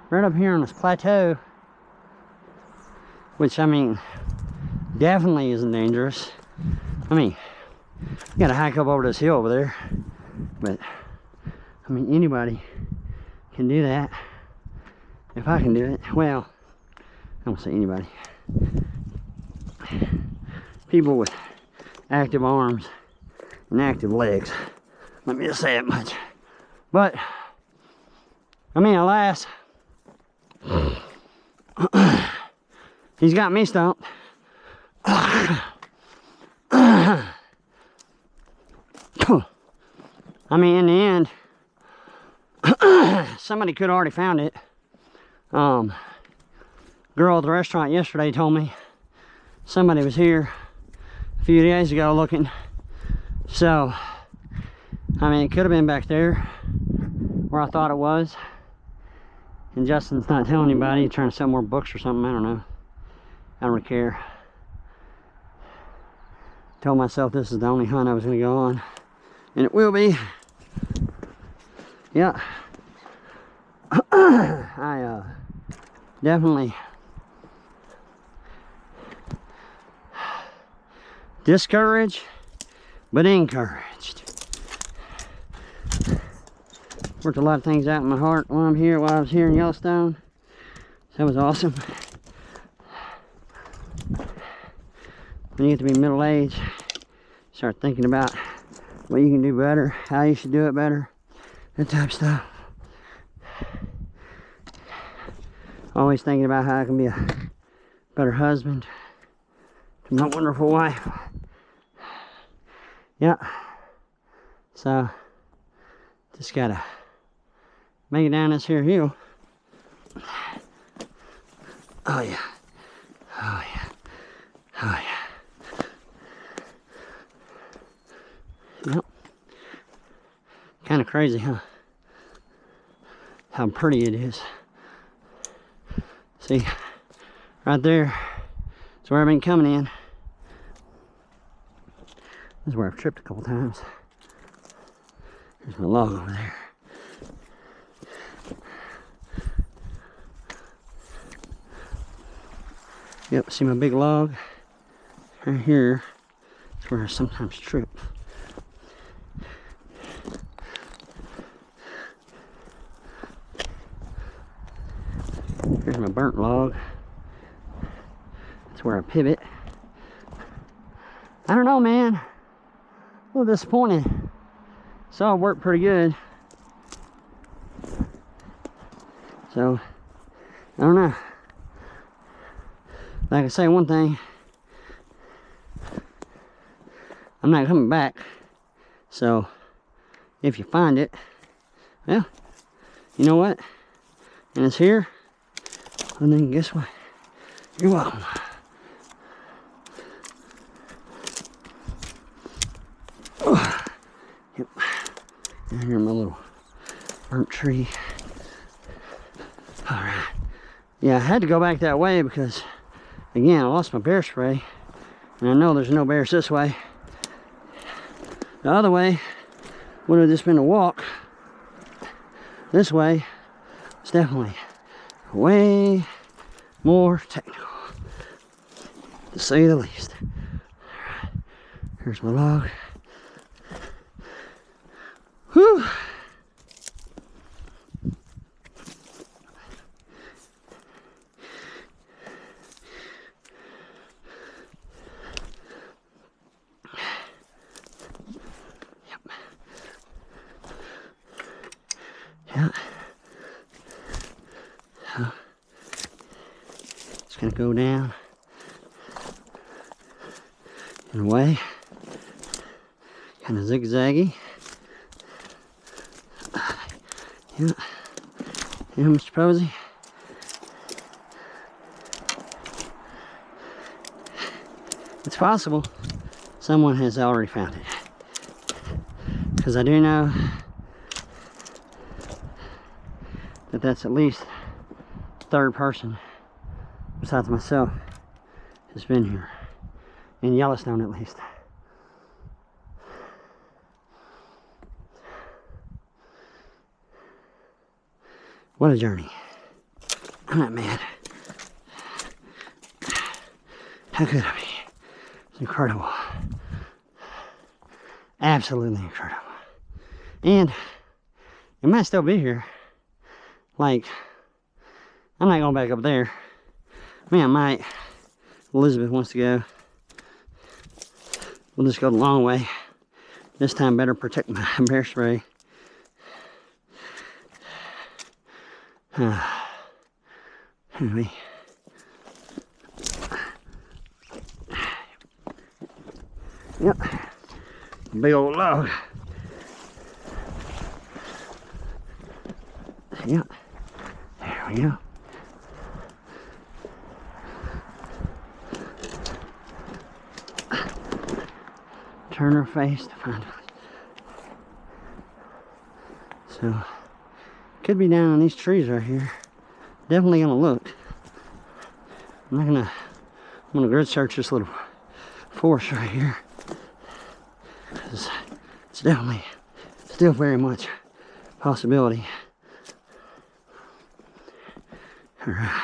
right up here on this plateau, which I mean, definitely isn't dangerous. I mean, you gotta hike up over this hill over there, but I mean, anybody can do that. If I can do it, well, I don't say anybody. People with active arms and active legs. Let me just say it much. But I mean, alas, he's got me stumped. I mean, in the end, somebody could have already found it. Girl at the restaurant yesterday told me somebody was here a few days ago looking. So, I mean, it could have been back there where I thought it was. And Justin's not telling anybody. He's trying to sell more books or something. I don't know. I don't really care. Told myself this is the only hunt I was going to go on. And it will be. Yeah. I definitely discouraged, but encouraged. Worked a lot of things out in my heart while I was here in Yellowstone. So that was awesome. When you get to be middle-aged, start thinking about what you can do better, how you should do it better, that type of stuff. Always thinking about how I can be a better husband to my wonderful wife. Yeah. So, just gotta make it down this here hill. Oh yeah. Oh yeah. Oh yeah. Yep. Kind of crazy, huh? How pretty it is. See, right there, that's where I've been coming in. This is where I've tripped a couple times. There's my log over there. Yep, see my big log? Right here. That's where I sometimes trip. Here's my burnt log. That's where I pivot. I don't know, man. A little disappointed. Saw it work pretty good. So, I don't know. Like I say one thing, I'm not coming back. So, if you find it, well, you know what? And it's here. And then guess what? You're welcome. Yep. And here's my little burnt tree. Alright. Yeah, I had to go back that way because, again, I lost my bear spray. And I know there's no bears this way. The other way would have just been a walk. This way is definitely way more technical, to say the least. Alright. Here's my log. Whew. Yeah. So, it's gonna go down and away, kind of zigzaggy. Yeah. Yeah, Mr. Posey. It's possible someone has already found it, because I do know that that's at least the third person besides myself has been here, in Yellowstone at least. What a journey. I'm not mad. How could I be? It's incredible. Absolutely incredible. And it might still be here. Like, I'm not going back up there. I mean, I might. Elizabeth wants to go. We'll just go the long way. This time better protect my bear spray. Anyway. Yep. Big old log. Yep. There we go. Turn her face to find it. So, could be down on these trees right here. Definitely gonna look. I'm gonna grid search this little forest right here. Because it's definitely still very much a possibility. Alright.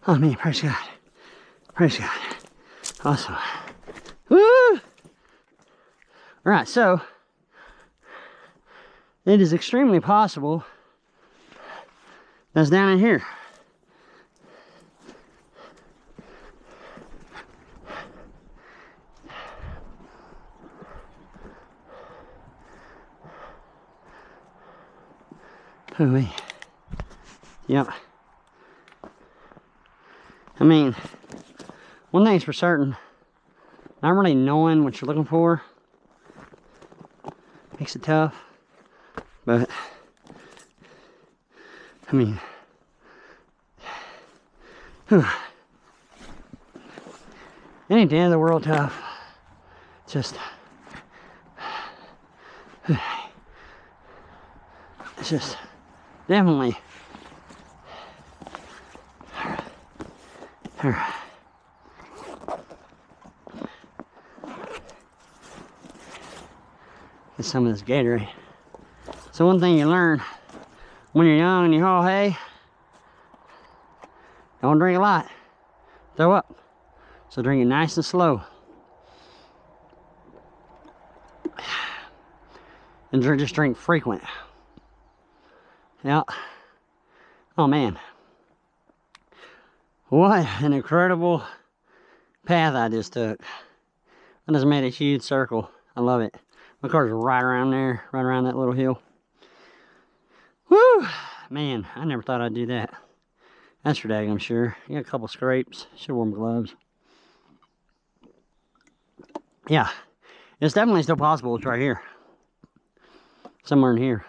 Oh man, praise God. Praise God. Awesome. Woo! Alright, so it is extremely possible that's down in here. Hooey. Yep. I mean, one thing's for certain, not really knowing what you're looking for makes it tough, but I mean, it ain't the end of the world tough. It's just, it's just definitely. Get some of this Gatorade. So one thing you learn when you're young and you haul hay, don't drink a lot, throw up. So drink it nice and slow. And just drink frequent. Yeah. Oh man. What an incredible path I just took. I just made a huge circle. I love it. My car's right around there, right around that little hill. Woo! Man, I never thought I'd do that. That's for dang, I'm sure. I got a couple scrapes. Should have worn my gloves. Yeah, it's definitely still possible. It's right here. Somewhere in here.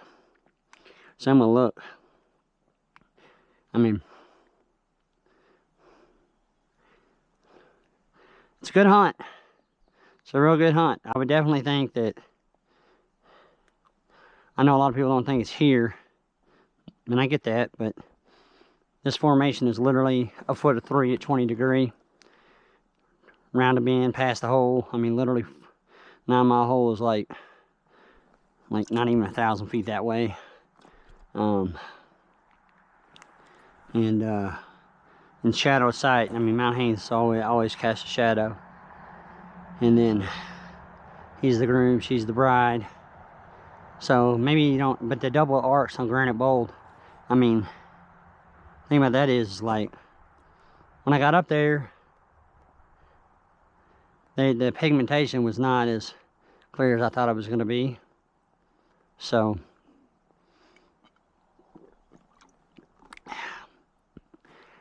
So I'm gonna look. I mean, it's a good hunt. It's a real good hunt. I would definitely think that, I know a lot of people don't think it's here, and I get that, but this formation is literally a foot of 3 at 20 degree. Round a bend, past the hole. I mean, literally 9 Mile hole is like not even 1,000 feet that way. And in shadow of sight, I mean, Mount Haynes always casts a shadow. And then he's the groom, she's the bride. So maybe you don't, but the double arcs on Granite Bold, I mean, the thing about that is, like, when I got up there, the pigmentation was not as clear as I thought it was going to be. So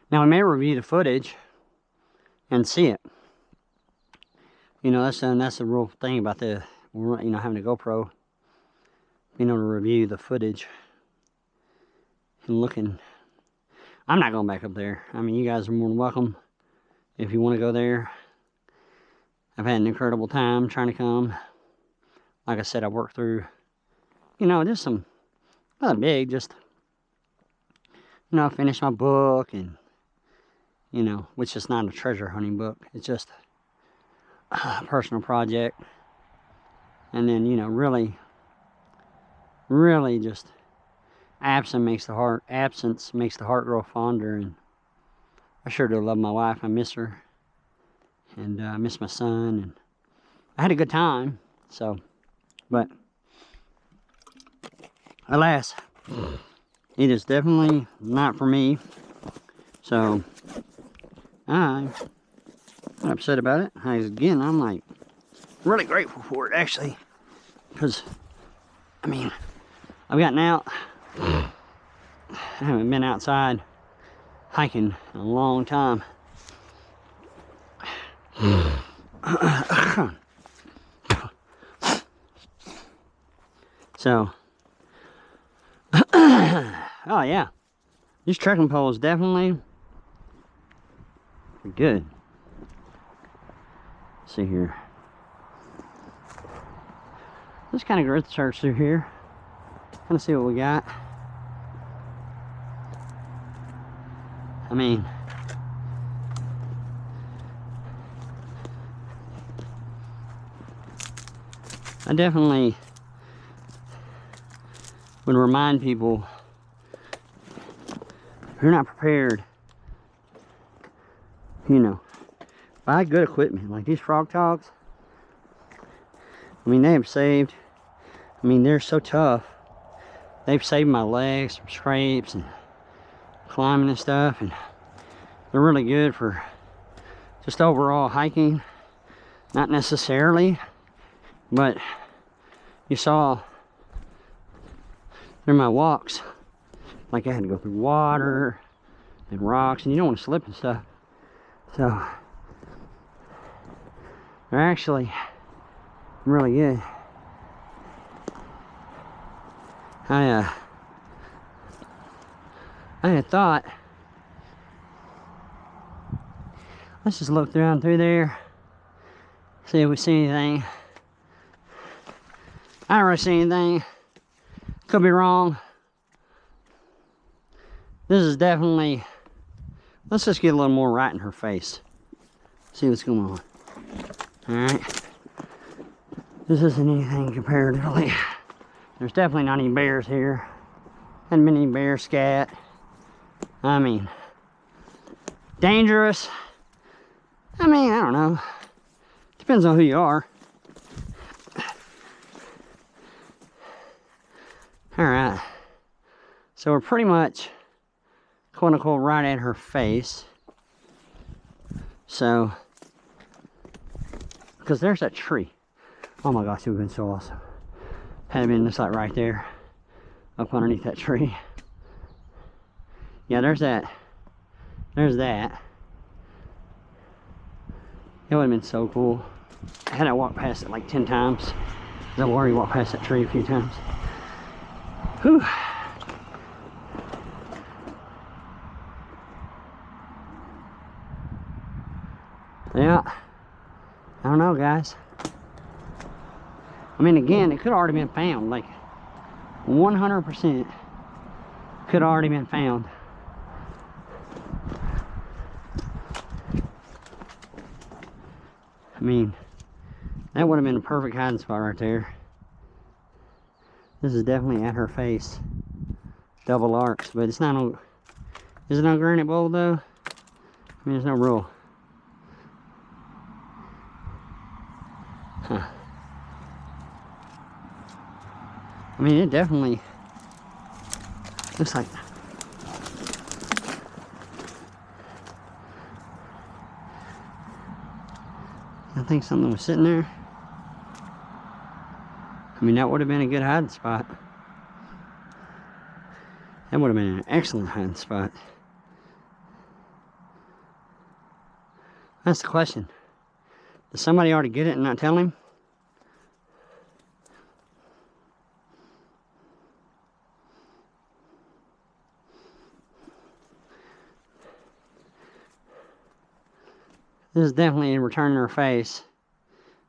now I may review the footage and see it. You know, that's the real thing about the, you know, having a GoPro. Being able to review the footage and looking. I'm not going back up there. I mean, you guys are more than welcome if you want to go there. I've had an incredible time trying to come. Like I said, I worked through, you know, just some, nothing big, just, you know, I finished my book, and, you know, which is not a treasure hunting book. It's just a personal project. And then, you know, really just absence makes the heart grow fonder. And I sure do love my wife. I miss her, and I miss my son, and I had a good time. So, but alas, it is definitely not for me. So I'm not upset about it. Again, I'm like really grateful for it, actually, because I mean, I've gotten out. I haven't been outside hiking in a long time. So, oh yeah, these trekking poles definitely are good. Let's see here. Let's kind of grit search through here. Kind of see what we got. I mean, I definitely would remind people, if you're not prepared, you know, buy good equipment. Like these Frog Togs, I mean, they have saved, I mean, they're so tough. They've saved my legs from scrapes and climbing and stuff, and they're really good for just overall hiking. Not necessarily, but you saw during my walks, like I had to go through water and rocks, and you don't want to slip and stuff. So they're actually really good. I had thought, let's just look around through there, see if we see anything. I don't really see anything. Could be wrong. This is definitely, let's just get a little more right in her face. See what's going on. Alright. This isn't anything comparatively. There's definitely not any bears here. Hadn't been any bear scat. I mean, dangerous. I mean, I don't know. Depends on who you are. Alright. So we're pretty much, quote unquote, right at her face. So, because there's that tree. Oh my gosh, it would have been so awesome. Had it been just like right there, up underneath that tree. Yeah, there's that. There's that. It would have been so cool. I had to walk past it like 10 times. I've already walked past that tree a few times. Whew. Yeah, I don't know, guys. I mean, again, it could have already been found. Like, 100% could have already been found. I mean, that would have been a perfect hiding spot right there. This is definitely at her face. Double arcs, but it's not no... Is it no granite bowl, though? I mean, there's no rule. Huh. I mean, it definitely looks like... I think something was sitting there. I mean, that would have been a good hiding spot. That would have been an excellent hiding spot. That's the question. Did somebody already get it and not tell him? This is definitely returning her face.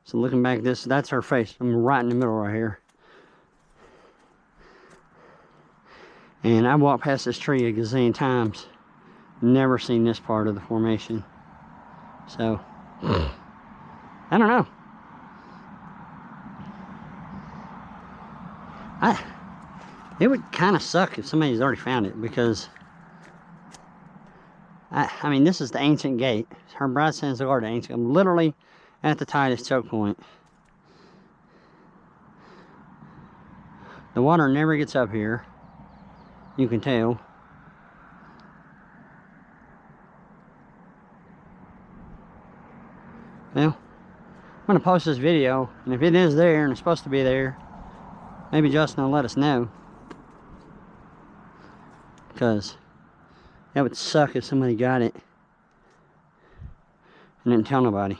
So looking back, that's her face. I'm right in the middle right here. And I've walked past this tree a gazillion times. Never seen this part of the formation. So, I don't know. It would kind of suck if somebody's already found it, because I mean, this is the ancient gate. Her bride stands guard, the ancient. I'm literally at the tightest choke point. The water never gets up here. You can tell. Well, I'm going to post this video, and if it is there and it's supposed to be there, maybe Justin will let us know. Because that would suck if somebody got it and didn't tell nobody.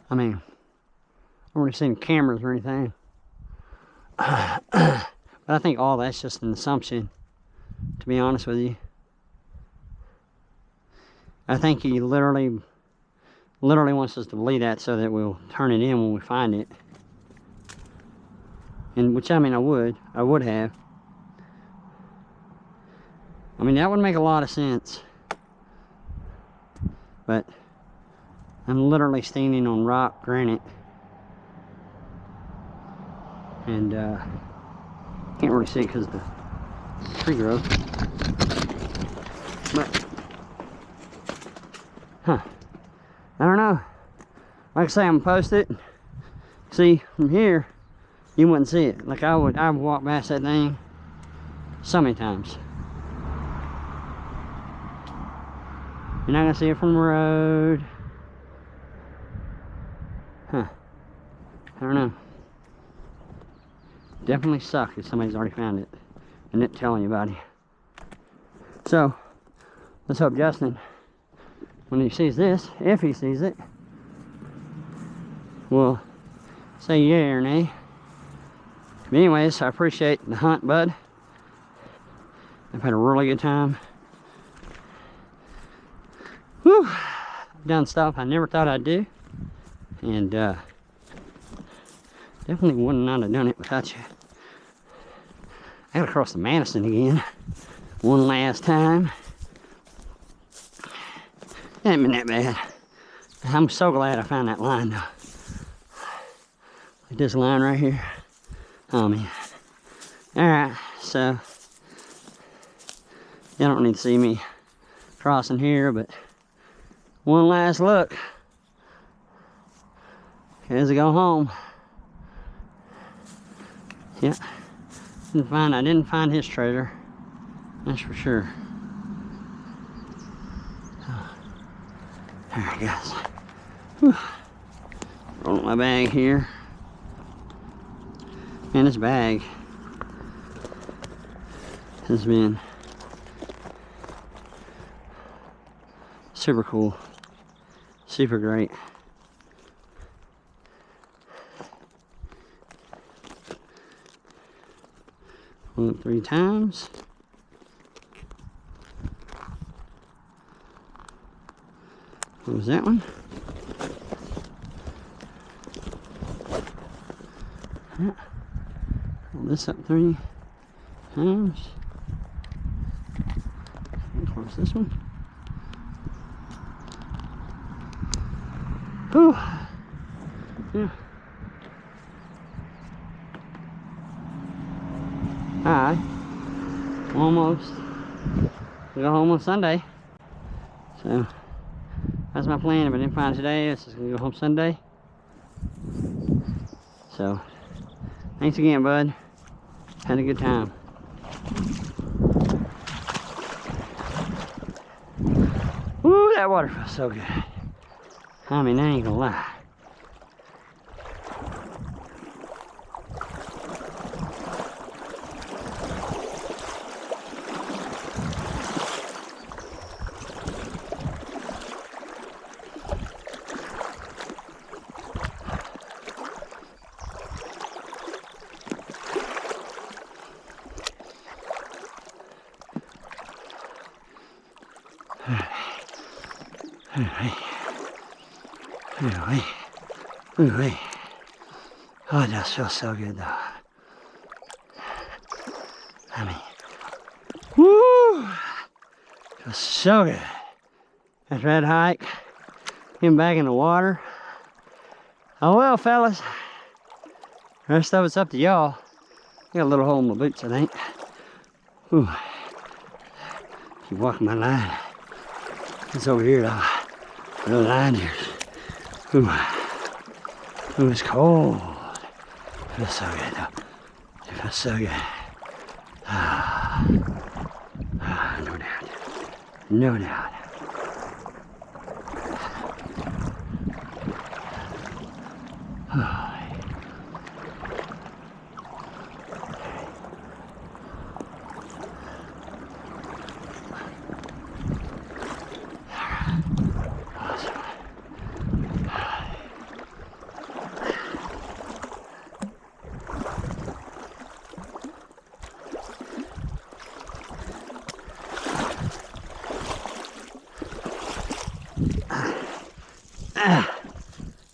I mean, I've already seen cameras or anything. But I think all that's just an assumption, to be honest with you. I think he literally wants us to believe that so that we'll turn it in when we find it. And which, I mean, I would have. I mean, that would make a lot of sense. But I'm literally standing on rock granite. And can't really see it because the tree growth. But I don't know. Like I say, I'm gonna post it. See, from here, you wouldn't see it. Like I've walked past that thing so many times. You're not gonna see it from the road. I don't know. Definitely suck if somebody's already found it and didn't tell anybody. So, let's hope Justin, when he sees this, if he sees it, will say yeah or nay. But anyways, I appreciate the hunt, bud. I've had a really good time. Whew, I've done stuff I never thought I'd do. And definitely would not have done it without you. I gotta cross the Madison again. One last time. It ain't been that bad. I'm so glad I found that line though. Like this line right here. Oh man. Alright, so you don't need to see me crossing here, but one last look as I go home. Yeah. I didn't find his treasure. That's for sure. Alright guys. Whew. Roll my bag here. Man, this bag has been super cool. super great. Went 3 times. What was that one? Yeah. Pull this up 3 times. And close this one. Whew. Yeah. Alright. Almost. We go home on Sunday. So that's my plan. If I didn't find today, it's just gonna go home Sunday. So thanks again, bud. Had a good time. Woo, that water feels so good. I mean, I ain't gonna lie. Oh, it just feels so good though. I mean, woo! Feels so good. After that hike, getting back in the water. Oh well, fellas. The rest of it's up to y'all. I got a little hole in my boots, I think. Ooh. Keep walking my line. It's over here though. The line here. Ooh. Ooh, it's cold. It feels so good though. It feels so good. No doubt. No doubt.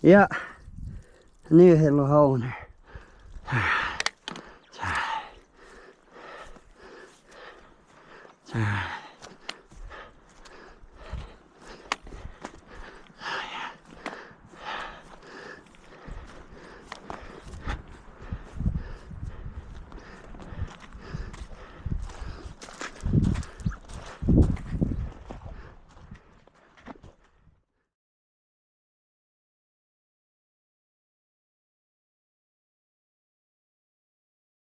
Yeah, I knew it had a little hole in there. It's alright. It's alright.